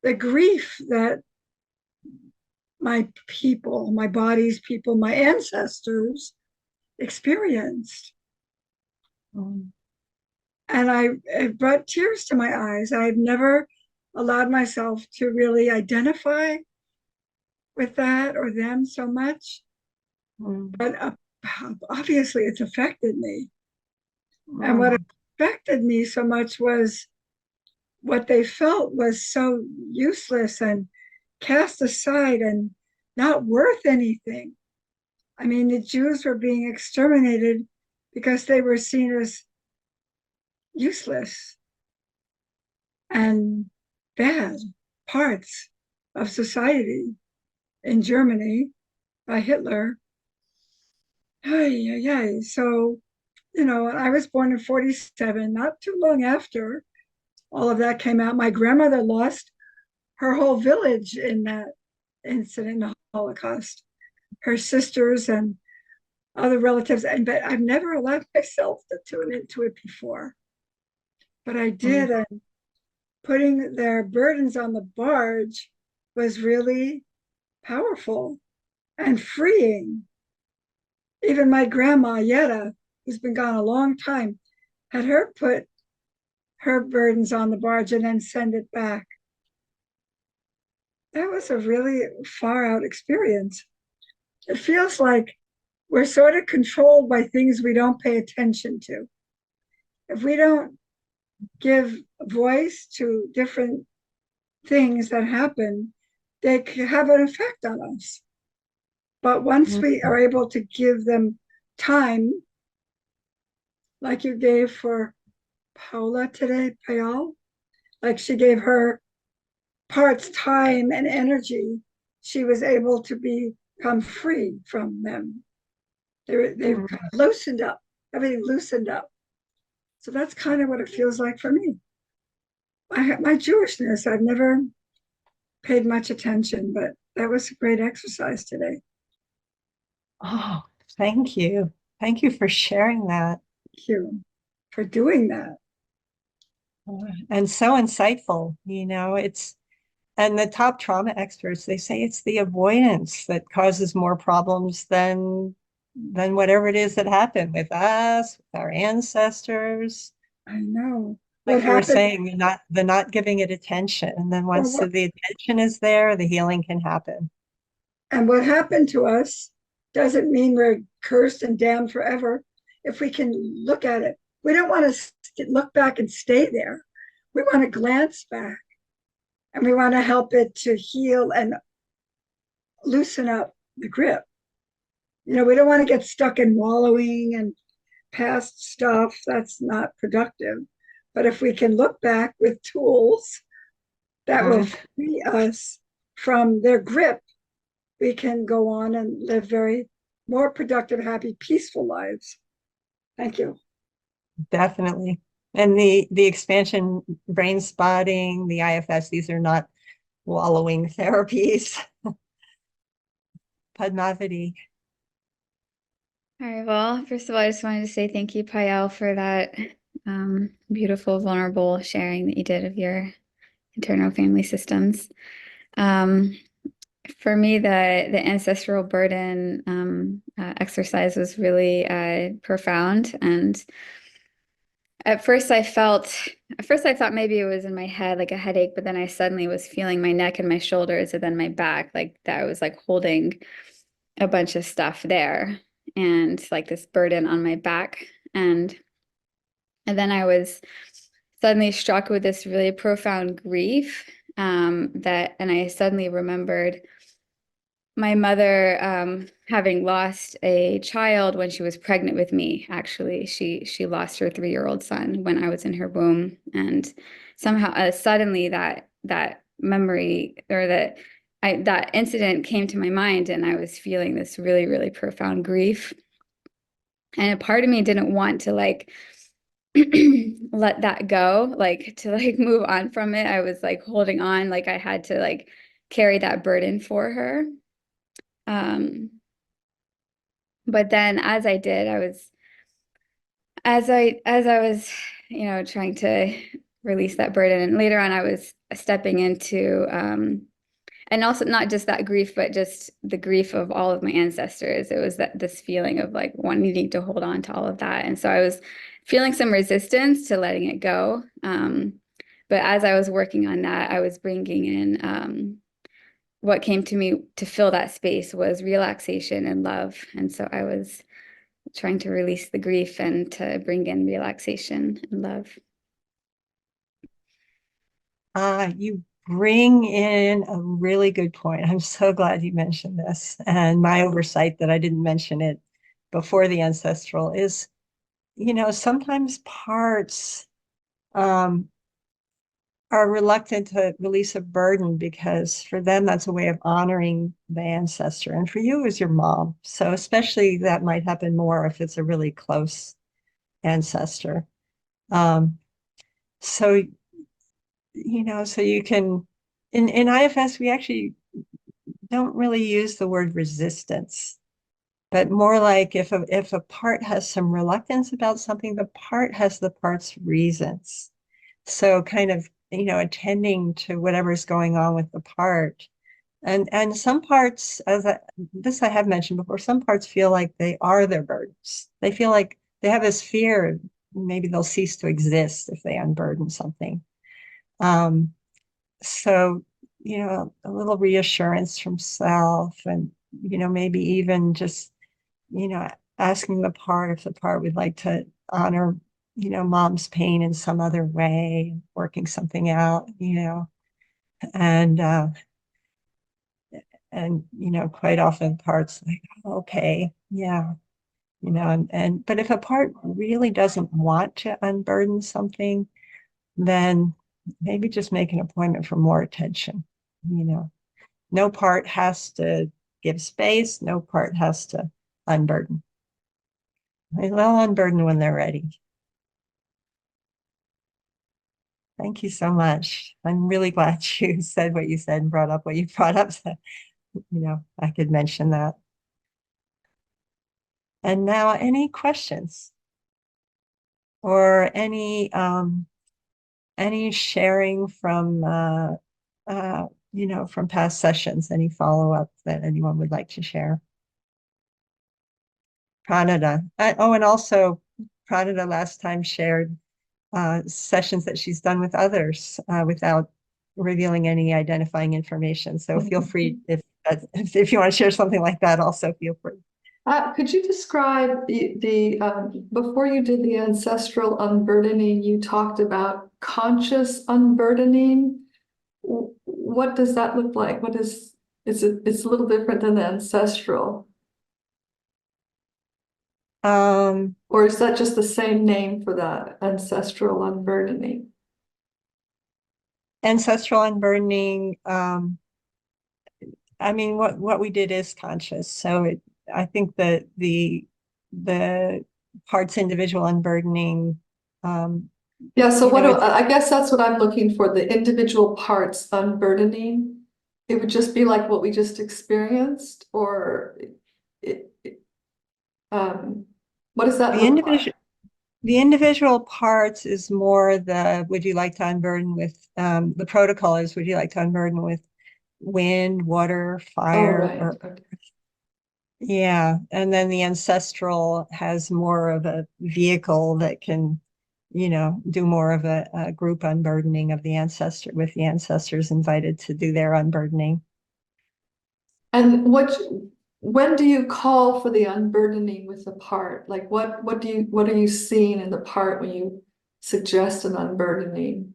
the grief that my people, my body's people, my ancestors experienced. And it brought tears to my eyes. I've never allowed myself to really identify with that or them so much. But obviously, it's affected me. And what affected me so much was what they felt was so useless and cast aside and not worth anything. I mean, the Jews were being exterminated because they were seen as useless and bad parts of society in Germany by Hitler. So, I was born in 47, not too long after all of that came out. My grandmother lost her whole village in that incident, in the Holocaust. Her sisters and other relatives, but I've never allowed myself to tune into it before. But I did, and putting their burdens on the barge was really powerful and freeing. Even my grandma, Yetta, who's been gone a long time, had her put her burdens on the barge and then send it back. That was a really far out experience. It feels like we're sort of controlled by things we don't pay attention to. If we don't give voice to different things that happen, they have an effect on us. But once we are able to give them time, like you gave for Paula today, Payal, like she gave her parts time and energy, she was able to become free from them. They've Mm. kind of loosened up, everything loosened up. So that's kind of what it feels like for me. My Jewishness, I've never paid much attention, but that was a great exercise today. Oh, thank you. Thank you for sharing that. Thank you for doing that. And so insightful, and the top trauma experts, they say it's the avoidance that causes more problems than whatever it is that happened with us, with our ancestors. I know. What Like you were happened, saying, the not giving it attention. And then well, once the attention is there, the healing can happen. and what happened to us doesn't mean we're cursed and damned forever. If we can look at it, we don't want to look back and stay there. We want to glance back and we want to help it to heal and loosen up the grip. We don't want to get stuck in wallowing and past stuff. That's not productive. But if we can look back with tools that will Mm, free us from their grip, we can go on and live very more productive, happy, peaceful lives. Thank you. definitely. And the expansion brain spotting, the IFS, these are not wallowing therapies. Padmavati. All right. Well, first of all, I just wanted to say thank you, Payal, for that beautiful, vulnerable sharing that you did of your internal family systems. For me, the ancestral burden exercise was really profound. And at first I thought maybe it was in my head, like a headache, but then I suddenly was feeling my neck and my shoulders and then my back, like that I was like holding a bunch of stuff there and like this burden on my back. And then I was suddenly struck with this really profound grief and I suddenly remembered my mother having lost a child when she was pregnant with me. Actually, she lost her 3-year-old son when I was in her womb, and somehow suddenly that memory or that incident came to my mind, and I was feeling this really, really profound grief. And a part of me didn't want to like let that go, like to like move on from it. I was like holding on, like I had to like carry that burden for her. Um, but then as I did, as I was, trying to release that burden. And later on, I was stepping into, and also not just that grief, but just the grief of all of my ancestors. It was this feeling of like needing to hold on to all of that. And so I was feeling some resistance to letting it go. But as I was working on that, I was bringing in, what came to me to fill that space was relaxation and love. And so I was trying to release the grief and to bring in relaxation and love. You bring in a really good point. I'm so glad you mentioned this. And my oversight that I didn't mention it before the ancestral is, sometimes parts um, are reluctant to release a burden because for them, that's a way of honoring the ancestor. And for you, it was your mom. So especially that might happen more if it's a really close ancestor. Um, so so you can, in IFS, we actually don't really use the word resistance, but more like if a part has some reluctance about something, the part has the part's reasons. So kind of, attending to whatever's going on with the part. And some parts, this I have mentioned before, some parts feel like they are their burdens. They feel like they have this fear, maybe they'll cease to exist if they unburden something. Um, so, a little reassurance from self and, maybe even just, you know, asking the part if the part would like to honor, mom's pain in some other way, working something out, and, quite often parts like, "Oh, okay, yeah, but if a part really doesn't want to unburden something, then maybe just make an appointment for more attention, you know. No part has to give space. No part has to unburden. They'll unburden when they're ready. Thank you so much. I'm really glad you said what you said and brought up what you brought up. So, I could mention that. And now, any questions or any sharing from from past sessions? Any follow up that anyone would like to share? Pranada. And also Pranada last time shared sessions that she's done with others without revealing any identifying information. So feel free if you want to share something like that, also feel free. Could you describe the before you did the ancestral unburdening, you talked about conscious unburdening. What does that look like? It's a little different than the ancestral. Or is that just the same name for that ancestral unburdening? Ancestral unburdening, I mean, what we did is conscious. So I think that the parts individual unburdening. Yeah, so I guess that's what I'm looking for, the individual parts unburdening. It would just be like what we just experienced, or what does that look like? The individual parts is more would you like to unburden with the protocol is would you like to unburden with wind, water, fire, right. or yeah, and then the ancestral has more of a vehicle that can, do more of a group unburdening of the ancestor with the ancestors invited to do their unburdening. And when do you call for the unburdening with the part? Like what are you seeing in the part when you suggest an unburdening?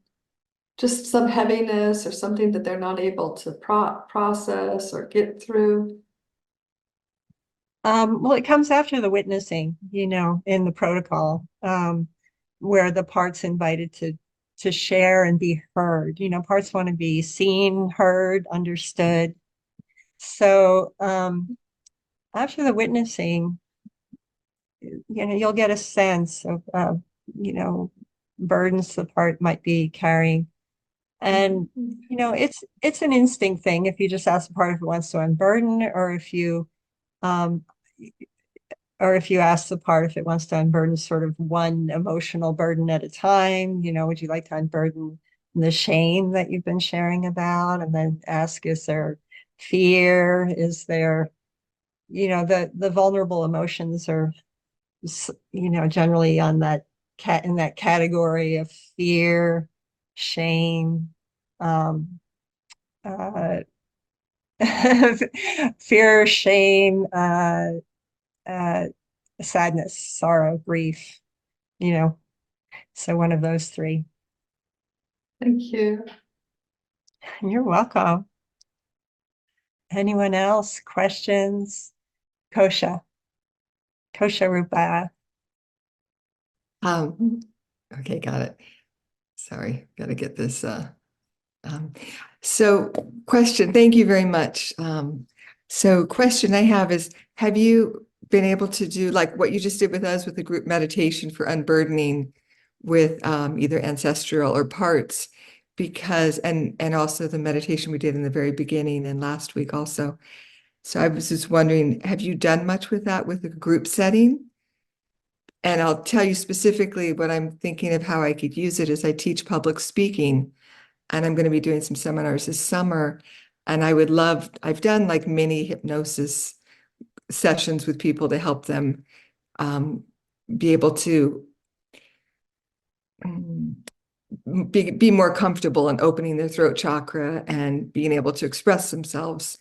Just some heaviness or something that they're not able to process or get through? Well, it comes after the witnessing, in the protocol, where the part's invited to share and be heard. Parts want to be seen, heard, understood. So after the witnessing, you'll get a sense of burdens the part might be carrying. And it's an instinct thing if you just ask the part if it wants to unburden, um, or if you ask the part if it wants to unburden sort of one emotional burden at a time. Would you like to unburden the shame that you've been sharing about? And then ask, is there fear? Is there, the vulnerable emotions are, generally on in that category of fear, shame, uh, fear, shame, uh, sadness, sorrow, grief, so one of those three. Thank you. You're welcome. Anyone else? Questions? Kosha Rupa. Okay, got it. Sorry, got to get this. So question, thank you very much. So question I have is, have you been able to do like what you just did with us with the group meditation for unburdening with either ancestral or parts? Because, and also the meditation we did in the very beginning and last week also. So I was just wondering, have you done much with that with the group setting? And I'll tell you specifically what I'm thinking of how I could use it is I teach public speaking, and I'm going to be doing some seminars this summer. And I've done like mini hypnosis sessions with people to help them be able to be more comfortable in opening their throat chakra and being able to express themselves.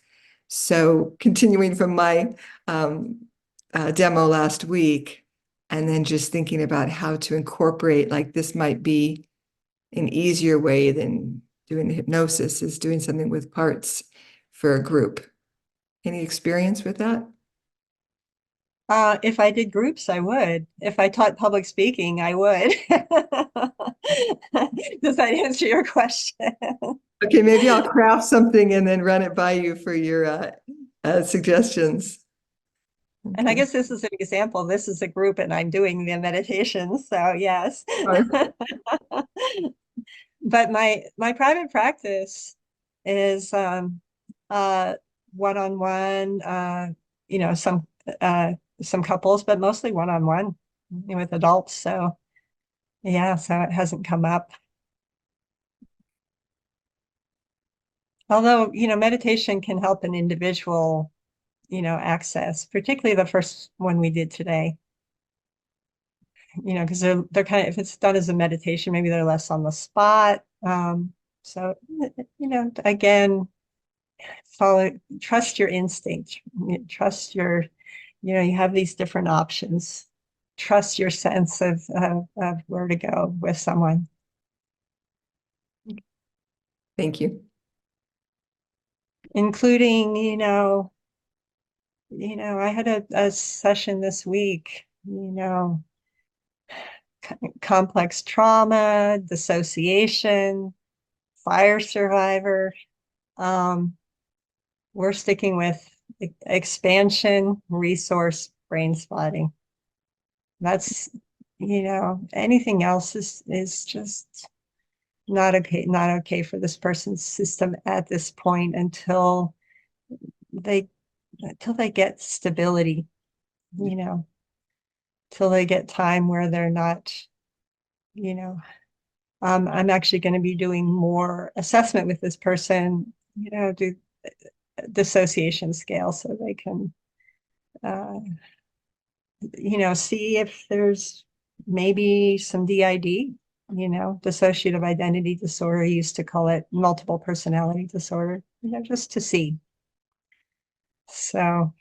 So continuing from my demo last week, and then just thinking about how to incorporate, like this might be an easier way than doing the hypnosis, is doing something with parts for a group. Any experience with that? If I did groups, I would. If I taught public speaking, I would. Does that answer your question? Okay, maybe I'll craft something and then run it by you for your suggestions. And I Okay. guess this is an example. This is a group and I'm doing the meditation. So yes. Sure. But my private practice is uh one-on-one, you know, some couples, but mostly one-on-one with adults. So yeah, so it hasn't come up. Although, you know, meditation can help an individual, you know, access, particularly the first one we did today. You know, because they're kind of, if it's done as a meditation, maybe they're less on the spot. So you know, again, trust your instinct, trust your, you know, you have these different options. Trust your sense of where to go with someone. Thank you. Including, I had a session this week, complex trauma, dissociation, fire survivor. We're sticking with expansion, resource, brain spotting. That's, anything else is just not okay for this person's system at this point they until they get stability, you know, till they get time where they're not, you know, I'm actually going to be doing more assessment with this person, do dissociation scale so they can, uh, see if there's maybe some DID, dissociative identity disorder. I used to call it multiple personality disorder, just to see. So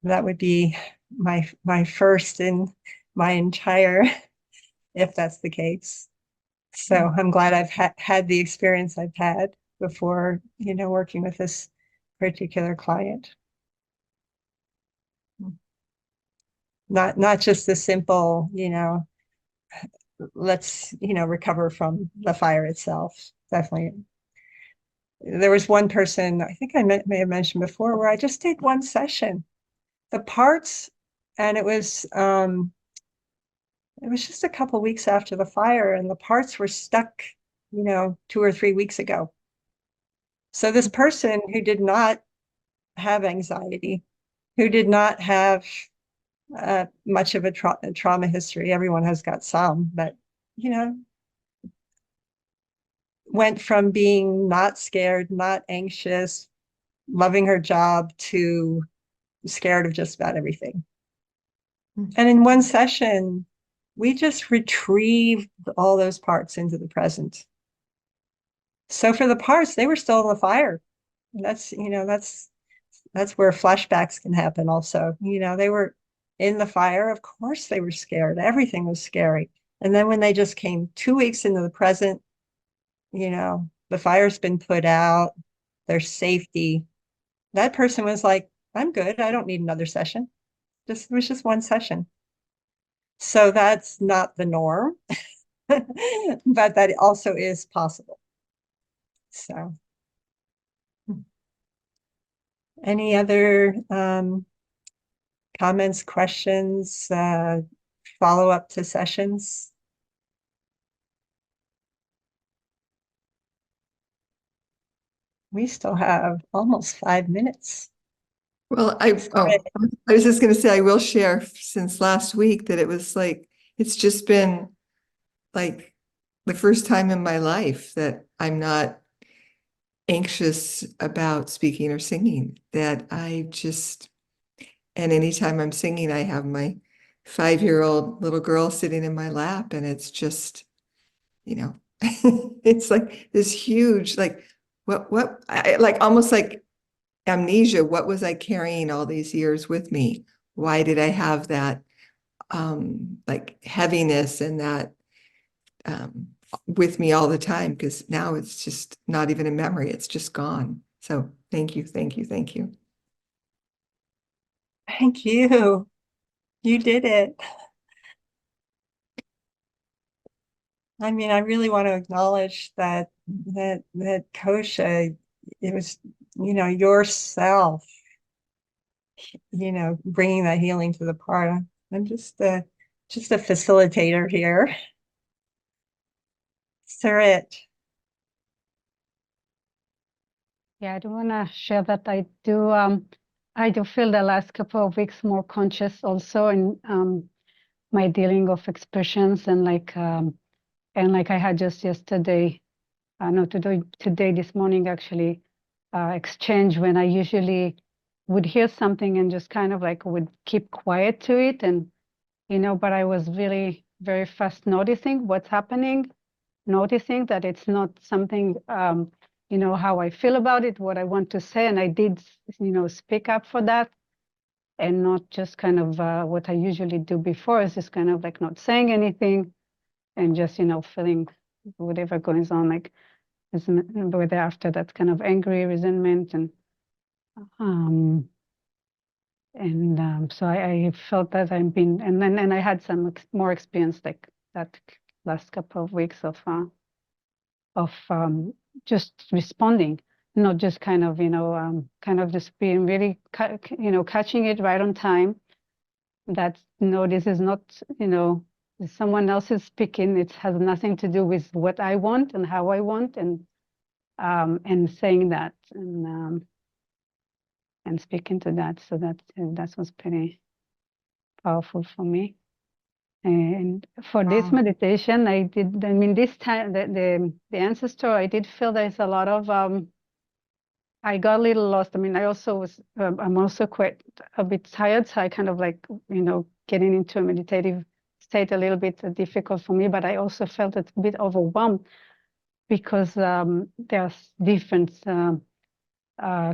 that would be my first in my entire, if that's the case. So I'm glad I've had the experience I've had before, working with this particular client. Not just the simple, let's, recover from the fire itself. Definitely. There was one person, I think I may have mentioned before, where I just did one session. The parts, and it was just a couple weeks after the fire, and the parts were stuck, 2 or 3 weeks ago. So this person who did not have anxiety, who did not have much of a trauma history, everyone has got some, but, went from being not scared, not anxious, loving her job, to scared of just about everything. And in one session, we just retrieved all those parts into the present. So for the parts, they were still in the fire. And that's where flashbacks can happen also. They were in the fire. Of course they were scared. Everything was scary. And then when they just came 2 weeks into the present, the fire's been put out, there's safety. That person was like, I'm good. I don't need another session. It was just one session. So that's not the norm, but that also is possible. So any other comments, questions, follow up to sessions? We still have almost 5 minutes. Well, I was just going to say, I will share since last week that it was like, it's just been like the first time in my life that I'm not anxious about speaking or singing, that I just, and anytime I'm singing, I have my 5-year-old little girl sitting in my lap, and it's just, it's like this huge, like, like almost like amnesia. What was I carrying all these years with me? Why did I have that like heaviness and that with me all the time? Because now it's just not even a memory, it's just gone. So thank you, thank you, thank you. Thank you. You did it. I mean, I really want to acknowledge that, that kosha, it was, yourself, bringing that healing to the part. I'm just a facilitator here. Sarit. Yeah, I do want to share that I do feel the last couple of weeks more conscious also in my dealing of expressions and like I had just yesterday, no, today, this morning actually, exchange when I usually would hear something and just kind of like would keep quiet to it, and but I was really very fast noticing what's happening, noticing that it's not something how I feel about it, what I want to say, and I did speak up for that, and not just kind of what I usually do before is just kind of like not saying anything and just feeling whatever goes on, like whether after that kind of angry resentment um so I felt that I've been, and I had some more experience like that last couple of weeks of just responding, not just kind of kind of just being really catching it right on time, that this is not someone else is speaking, it has nothing to do with what I want and how I want, and saying that and speaking to that. So that was pretty powerful for me. And for this meditation, this time, the ancestor, I did feel there's a lot of, I got a little lost. I mean, I also was, I'm also quite a bit tired. So I kind of like, getting into a meditative state a little bit difficult for me, but I also felt a bit overwhelmed because there's different,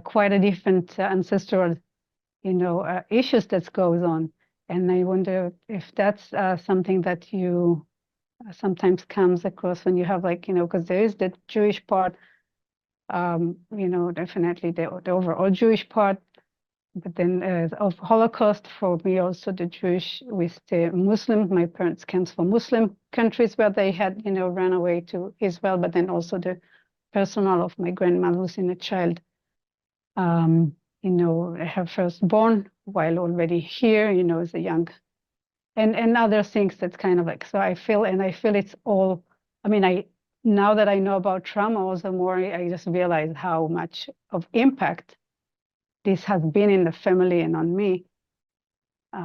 quite a different ancestral, issues that goes on. And I wonder if that's something that you sometimes comes across when you have like, because there is the Jewish part, definitely the overall Jewish part, but then of Holocaust for me also the Jewish with the Muslim. My parents came from Muslim countries where they had, run away to Israel, but then also the personal of my grandmother losing a child. Her firstborn while already here, as a young, and other things that's kind of like, so I feel it's all, I mean, now that I know about trauma also more, I just realize how much of impact this has been in the family and on me. But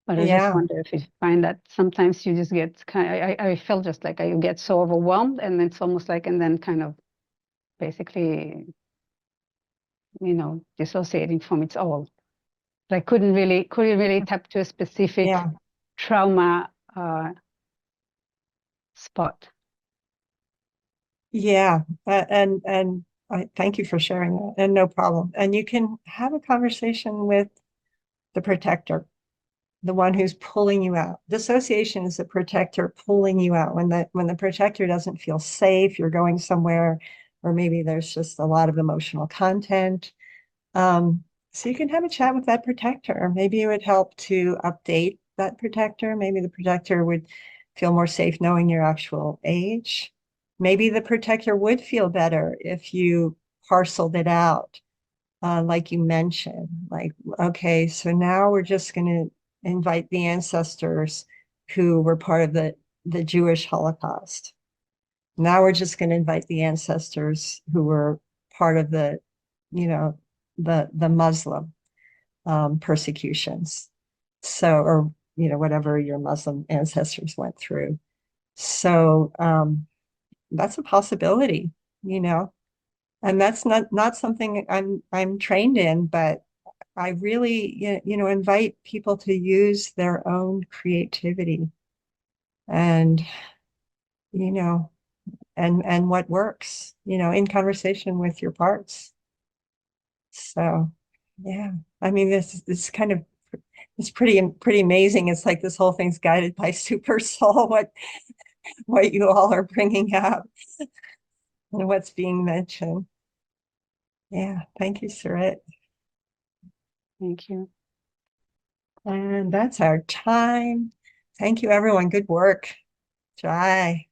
I just wonder if you find that sometimes you just get I feel just like I get so overwhelmed, and it's almost like, and then kind of basically, dissociating from it all. But I couldn't really tap to a specific trauma spot. Yeah, and I thank you for sharing that, and no problem. And you can have a conversation with the protector, the one who's pulling you out. Dissociation is the protector pulling you out. When the protector doesn't feel safe, you're going somewhere, or maybe there's just a lot of emotional content. So you can have a chat with that protector. Maybe it would help to update that protector. Maybe the protector would feel more safe knowing your actual age. Maybe the protector would feel better if you parceled it out, like you mentioned. Like, okay, so now we're just going to invite the ancestors who were part of the Jewish Holocaust. Now we're just going to invite the ancestors who were part of the Muslim persecutions. So, or whatever your Muslim ancestors went through. So that's a possibility, and that's not something I'm trained in, but I really invite people to use their own creativity and and what works, in conversation with your parts. So yeah, I mean, this kind of, it's pretty amazing. It's like this whole thing's guided by super soul, what you all are bringing up and what's being mentioned. Yeah, thank you, Sarit. Thank you. And that's our time. Thank you, everyone. Good work. Jai.